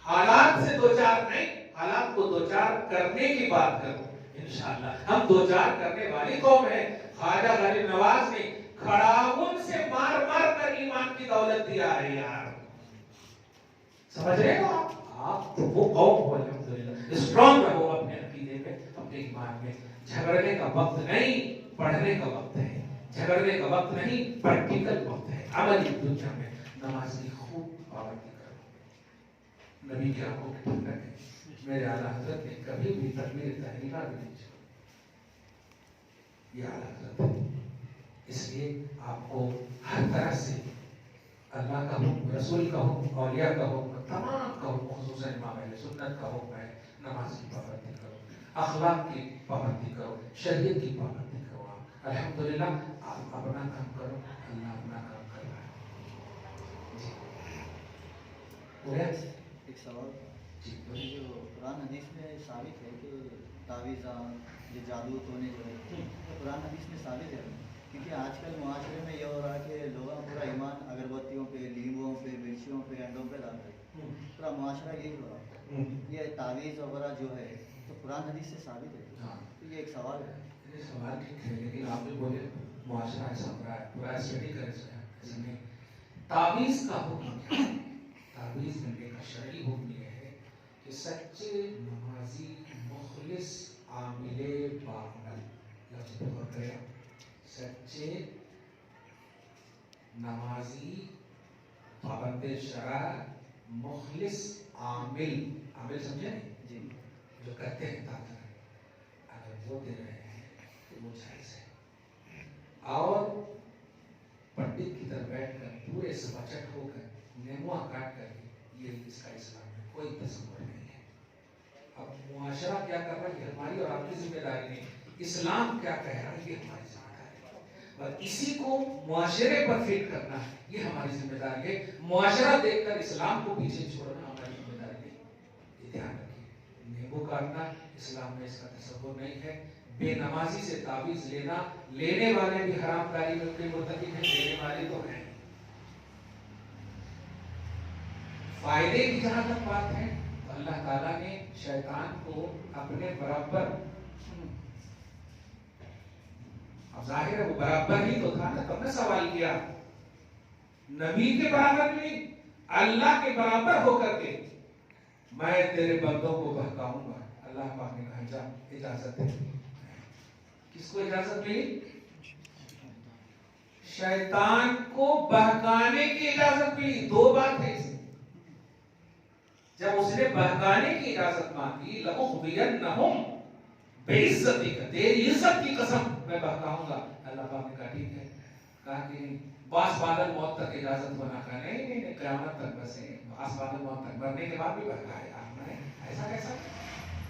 Speaker 1: حالات سے دوچار نہیں، حالات کو دوچار کرنے کی بات کرو. انشاءاللہ ہم دوچار کرنے والی قوم ہے. خواجہ غریب نواز نے کھڑاون سے مار مار کر ایمان کی دولت دیا ہے یار. سمجھ رہے ہو آپ وہ قوم ہو الحمدللہ. اسٹرانگ رہو اپنے عقیدے میں، اپنے ایمان میں. جھگڑنے کا وقت نہیں، پڑھنے کا وقت ہے. جھگڑنے کا وقت نہیں، پریکٹیکل وقت ہے. عملی دنیا میں نماز کی خوب پابندی کرو. نبی کی آنکھوں کی ٹھنڈک ہے. میرے اعلیٰ حضرت نے کبھی بھی تکبیر تحریمہ بھی نہیں چھوڑی. یہ اعلیٰ حضرت ہے. اس لیے آپ کو ہر طرح سے اللہ کا حکم، رسول کا حکم، اولیاء کا حکم، تمام کا حکم، خصوصاً امام اہل سنت کا حکم ہے نماز کی پابندی کرو، اخلاق کی پابندی کرو، شریعت کی پابندی کرو. آپ الحمدللہ آپ اپنا کام کرو، اللہ اپنا کام کر رہا ہے. جی پورے
Speaker 3: ایک سوال جی، جو قرآن حدیث میں ثابت ہے کہ تعویذات، یہ جادو ٹونے جو ہے، قرآن حدیث میں ثابت ہے. کیونکہ آج کل معاشرے میں یہ ہو رہا ہے کہ لوگ پورا ایمان اگربتیوں پہ، لیموں پہ، مرچیوں پہ، انڈوں پہ ڈال رہے ہیں. پورا معاشرہ یہی ہو رہا ہے. یہ تعویذ وغیرہ جو ہے تو قرآن حدیث سے ثابت ہے. تو یہ ایک سوال ہے.
Speaker 1: یہ سوال ٹھیک ہے، لیکن آپ بھی بولے معاشرہ ایسا ہو رہا ہے، پورا اسٹڈی کرے ایسا نہیں. تعویذ کا حکم کیا ہے؟ تعویذ کرنے کا شرعی حکم یہ ہے کہ سچے نمازی مخلص عامل باعمل، لفظ پہ غور کرے. سچے نمازی پابند شرع مخلص عامل، عامل سمجھے
Speaker 3: جی،
Speaker 1: جو کرتے ہیں تاکہ اگر وہ دے رہے ہیں تو وہ جائز ہے. اور پنڈت کی طرف بیٹھ کر پورے سماچٹ ہو کر نیموا کاٹ کر یہ اس کا اسلام میں کوئی تصور نہیں ہے. اب معاشرہ کیا کر رہا ہے یہ ہماری اور آپ کی ذمہ داری نہیں. اسلام کیا کہہ رہا ہے یہ ہماری ذمہ داری ہے، اور اسی کو معاشرے پر فٹ کرنا یہ ہماری ذمہ داری ہے. معاشرہ دیکھ کر اسلام کو پیچھے چھوڑنا ہماری ذمہ داری نہیں. یہ دھیان رکھیے، نیمبو کاٹنا اسلام میں اس کا تصور نہیں ہے. بے نمازی سے تعویذ لینا، لینے والے بھی حرام کاری میں مرتکب ہیں، لینے والے تو ہیں. فائدے کی جہاں تک بات ہے تو اللہ تعالیٰ نے شیطان کو اپنے برابر، اب ظاہر ہے وہ برابر ہی تو تھا نا، تب نے سوال کیا نبی کے برابر نہیں اللہ کے برابر ہو کر کے میں تیرے بندوں کو بہکاؤں گا. اللہ پاک نے کہا جا اجازت ہے. کس کو اجازت ملی؟ شیطان کو بہکانے کی اجازت ملی. دو بات ہے اس میں. جب اس نے بہکانے کی اجازت مانگی لَأُغْوِيَنَّهُمْ بِعِزَّتِكَ، تیری عزت کی قسم میں بہکاؤں گا. اللہ پاک نے کہا ٹھیک ہے. کہا کہ باس بادل موت تک اجازت ہونا کا نہیں قیامت تک بسے باس بادل موت تک مرنے کے بعد بھی بہکائے گا. ایسا کیسا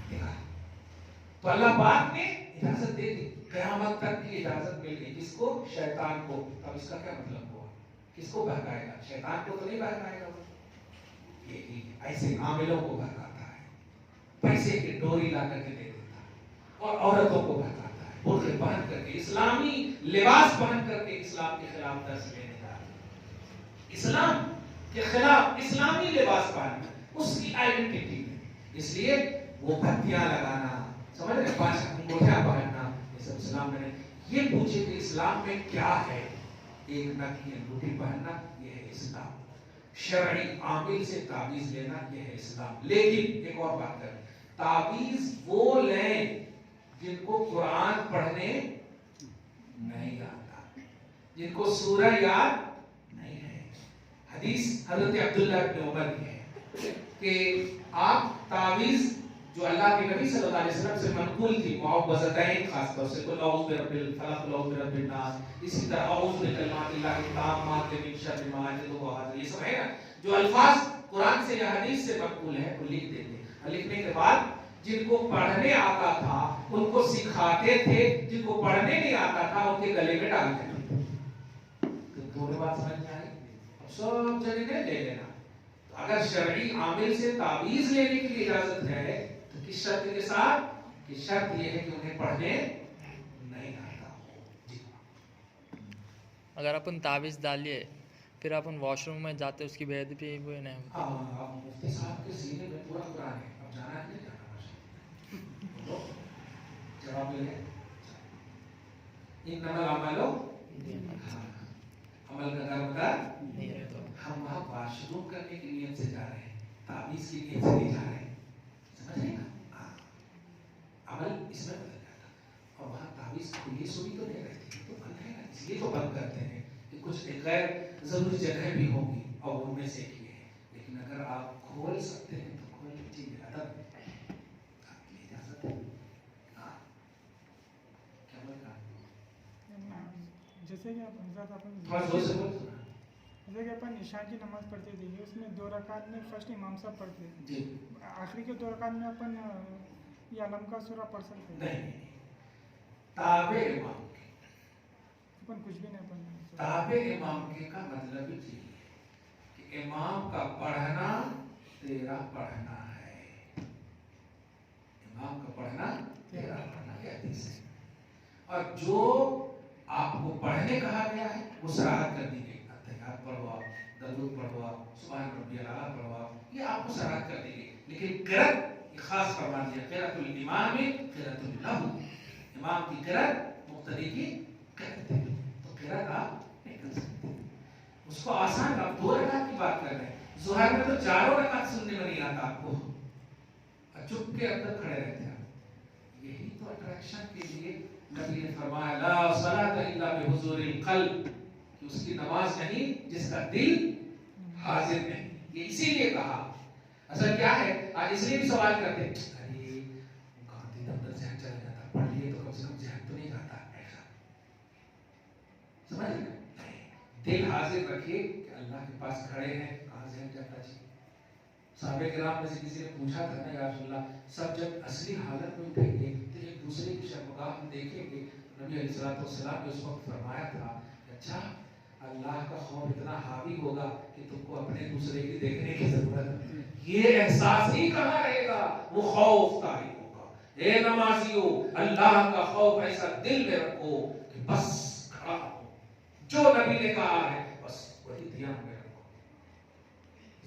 Speaker 1: دیکھا؟ تو اللہ پاک نے اجازت دے دی، قیامت تک کی اجازت مل گئی. کس کو؟ شیطان کو. اب اس کا کیا مطلب ہوا؟ کس کو بہکائے گا؟ شیطان کو تو نہیں بہکائے گا. یہ ایسے عاملوں کو بہکاتا ہے، پیسے کی ڈوری لا کر کے دے دیتا ہے اور عورتوں کو بہکاتا ہے، برقع پہن کر کے اسلامی لباس پہن کر کے اسلام کے خلاف درس لینے کا. اسلام کے خلاف اسلامی لباس پہننا اس کی آئیڈینٹی ہے. اس لیے وہ پتیاں لگانا، سمجھ رہے، 5 انگوٹھیاں پہننا، یہ سب اسلام میں نہیں. یہ پوچھے کہ اسلام میں کیا ہے؟ ایک نک کی انگوٹھی پہننا یہ ہے اسلام. شرعی عامل سے تعویذ لینا یہ ہے اسلام. لیکن ایک اور بات کریں، تعویذ وہ لیں جن کو قرآن پڑھنے نہیں آتا، جن کو سورہ یاد نہیں ہے. حدیث حضرت عبداللہ ابن عمر کی ہے کہ آپ تعویذ جو اللہ کے نبی صلی اللہ علیہ وسلم سے منقول تھی، معوذتین خاص طور سے، قل اعوذ برب الفلق، قل اعوذ برب الناس، اسی طرح اعوذ بکلمات اللہ التامات من شر ما یجد وحاذر، یہ سب ہے نا جو الفاظ قرآن سے یا حدیث سے منقول ہے وہ لکھ دیتے. اور لکھنے کے بعد جن کو پڑھنے آتا تھا ان کو سکھاتے تھے، جن کو پڑھنے نہیں آتا تھا ان کے گلے میں ڈالتے تھے. تو دونوں بات سمجھ میں آئی. اب سب جگہ لے لینا. تو اگر شرعی عامل سے تعویذ لینے کی اجازت ہے تو کس شرط کے ساتھ؟ کہ شرط یہ ہے کہ انہیں پڑھنے نہیں آتا ہو. جی
Speaker 4: اگر اپن تعویذ ڈالیے پھر اپن واش روم میں جاتے اس کی بے ادبی وہ نہیں ہوتی.
Speaker 1: ہاں مفتی صاحب کے سینے میں پورا قرآن ہے. اب جانا ہے نہیں جانا؟ جواب لے انما الاعمال عمل کا دار ہم وہاں واش روم کرنے کی نیت سے جا رہے ہیں، تعویذ کی نیت سے نہیں جا رہے ہیں. سمجھ رہے نا؟ عمل اس میں بدل جاتا. اور وہاں تعویذ کھلی سوئی تو نہیں رہتی، تو بند ہے نا، اس لیے تو بند کرتے ہیں کہ کچھ غیر ضروری جگہ بھی ہوگی اور ان میں سے ایک یہ ہے. لیکن اگر آپ کھول سکتے ہیں تو کھول لیجیے. ادب آپ کی اجازت ہے. کیا بول رہا
Speaker 5: جیسے کہ اپن عشاء کی نماز پڑھتے تھے اس میں 2 رکعت میں فرسٹ امام صاحب پڑھتے ہیں
Speaker 1: جی،
Speaker 5: آخری کے 2 رکعت میں اپن یہ علم کا سورہ پڑھ سکتے ہیں؟
Speaker 1: نہیں، تابع امام کے،
Speaker 5: اپن کچھ بھی نہیں پڑھنا.
Speaker 1: تابع امام کے کا مطلب ہی ہے کہ امام کا پڑھنا تیرا پڑھنا ہے. امام کا پڑھنا تیرا پڑھنا یہ حدیث ہے. اور جو آپ کو پڑھنے کہا گیا ہے وہ سراحت کر دی گئی. اتحیات پڑھو آپ، درود پڑھو آپ، سبحان ربی الاعلیٰ پڑھو آپ، یہ آپ کو سراحت کر دی گئی. لیکن قرأت خاص فرما دیا، قرأت الامام قرأت لہ، امام کی قرأت مقتدی کی قرأت ہے. تو قرأت آپ نہیں کر سکتے اس کو آسان. آپ 2 رکعت کی بات کر رہے ہیں. ظہر میں تو 4 رکعت سننے میں نہیں آتا آپ کو، چپ کے اندر کھڑے رہتے ہیں. یہی تو اٹریکشن کے لیے نبی نے فرمایا لا صلاۃ الا بحضور القلب، کہ اس کی نماز نہیں جس کا دل حاضر نہیں. یہ اسی لیے کہا. اصل کیا ہے آج اس لیے بھی سوال کرتے ہیں ارے کہاں دن اندر ذہن چلا جاتا، پڑھ لیے تو کم سے کم ذہن تو نہیں جاتا. ایسا سمجھ نہیں، دل حاضر رکھیے کہ اللہ کے پاس کھڑے ہیں، کہاں ذہن جاتا. جی صحابہ کرام میں سے کسی نے پوچھا تھا نا یا رسول اللہ سب جب اصلی حالت میں اٹھیں گے تو ایک دوسرے کی شرمگاہ میں دیکھیں گے. نبی علیہ السلام نے اس وقت فرمایا تھا اچھا اللہ کا خوف اتنا حاوی ہوگا کہ تم کو اپنے دوسرے کی دیکھنے کی ضرورت ہے. یہ احساس ہی کہاں رہے گا، وہ خوف طاری ہوگا. اے نمازیو اللہ کا خوف ایسا دل میں رکھو کہ بس کھڑا ہو، جو نبی نے کہا ہے بس وہی دھیان میں رکھو.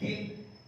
Speaker 1: 3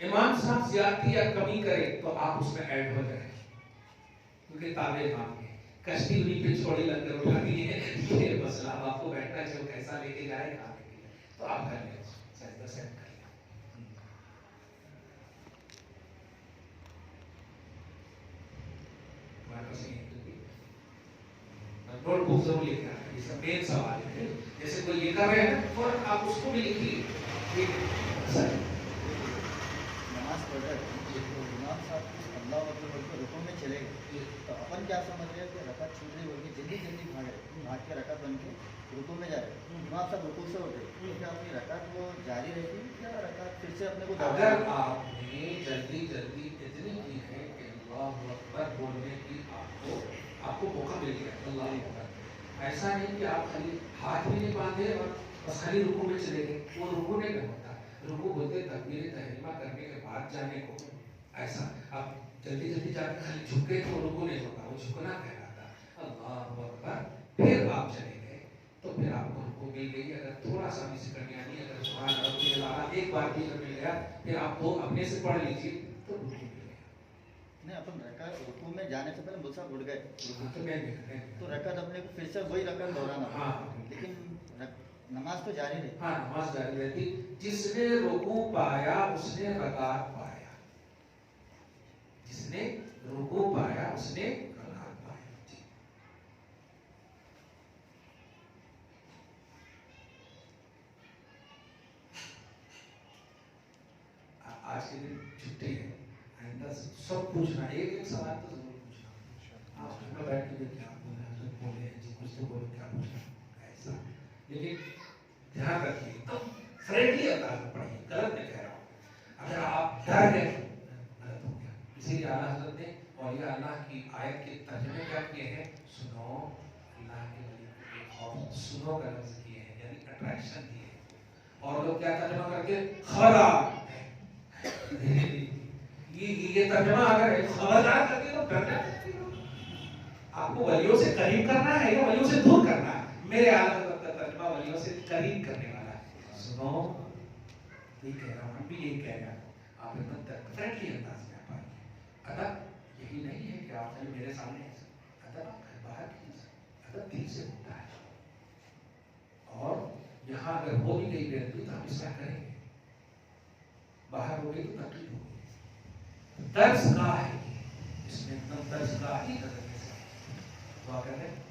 Speaker 1: امام صاحب زیادتی یا کمی کرے تو آپ اس میں ایڈ ہو جائیں، کیونکہ تابع امام ہے، کشتی انہیں پہ چھوڑی لنگر اٹھانی ہے، یہ مسئلہ اب آپ کو بیٹھنا چاہیے کیسا لے کے جائے کہاں لے کے جائے، تو آپ کر لیں سجدہ سیٹ کر لیں. ہمارے پاس نوٹ بک ضرور لکھ رہا ہے، یہ سب مین سوال ہے. جیسے کوئی یہ کر رہے ہیں فوراً آپ اس کو بھی لکھیے.
Speaker 3: نماز پڑھ رہے ہیں تو امام صاحب اللہ اکبر بول کے رکوع میں چلے گئے تو اپن کیا سمجھ رہے ہیں کہ رکعت چھوٹ رہی ہوگی، جلدی جلدی بھاگ کے رکعت بن کے رکوع میں جا رہے ہیں. امام صاحب رکوع سے اٹھے تو کیا اپنی رکعت وہ جاری رہتی یا رکعت پھر سے اپنے کو
Speaker 1: اگر آپ نے جلدی جلدی اتنی کی ہے کہ اللہ اکبر بولنے کی آپ کو موقع مل گیا اللہ اکبر، ایسا نہیں کہ آپ خالی ہاتھ بھی نہیں باندھے اور بس خالی رکوع میں چلے گئے، وہ رکوع نہیں ہوتا. رکوع بولتے تکبیر تحریمہ کرنے کے بعد جانے کو. ایسا آپ جلدی جلدی جا کے خالی جھکے تو رکوع نہیں ہوتا، وہ جھکنا کہلاتا. اللہ اکبر پھر آپ چلے گئے تو پھر آپ کو رکوع مل گئی. اگر تھوڑا سا بھی سکڑیانی اگر سبحان ربی الاعلیٰ ایک بار بھی مل گیا پھر آپ کو اپنے سے پڑھ لیجیے تو رکوع مل گیا.
Speaker 3: نہیں اپن رکعت رکوع میں جانے سے پہلے مجھ سے اٹھ گئے تو
Speaker 1: تو
Speaker 3: رکعت اپنے کو پھر سے وہی رکعت دہرانا، لیکن نماز تو جاری رہی.
Speaker 1: ہاں نماز جاری رہتی. جس نے رکوع پایا اس نے رکعت پایا، جس نے رکوع پایا اس نے رکعت پایا. آج کے دن چھٹی ہے، آئندہ سب پوچھنا، ایک ایک سوال تو ضرور پوچھنا. آپ میں بیٹھ کے کیا بولے حضرت بولے جی کچھ تو بولے کیا پوچھنا ایسا. لیکن دھیان رکھیے تو فرینڈلی انداز میں پڑھیے، غلط نہیں کہہ رہا ہوں. اگر آپ ڈر گئے غلط ہو گیا. اسی لیے اعلیٰ حضرت نے اولیاء اللہ کی آیت کے ترجمے کیا کیے ہیں؟ سنو اللہ کے ولی کے خوف، سنو کا لفظ کیے ہیں یعنی اٹریکشن دیے ہیں. اور لوگ کیا ترجمہ کر کے خبردار، یہ ترجمہ اگر خبردار کر کے تو ڈرنا چاہیے. آپ کو ولیوں سے قریب کرنا ہے یا ولیوں سے دور کرنا ہے؟ میرے اعلیٰ حضرت کا ترجمہ ولیوں سے قریب کرنے والا ہے. سنو یہ کہہ رہا ہوں، ہم بھی یہی کہہ رہے ہیں. آپ فرینڈلی انداز میں آپ آئیے. ادب یہی نہیں ہے کہ آپ میرے سامنے ادب باہر کی ادب دل سے ہوتا ہے. اور یہاں اگر ہو بھی گئی بےعدبی تو ہم اصلاح کریں گے، باہر ہو گئی تو تکلیف ہوگی. درس گاہ ہے اس میں ایک دم درس گاہ ہی دعا کر رہے ہیں.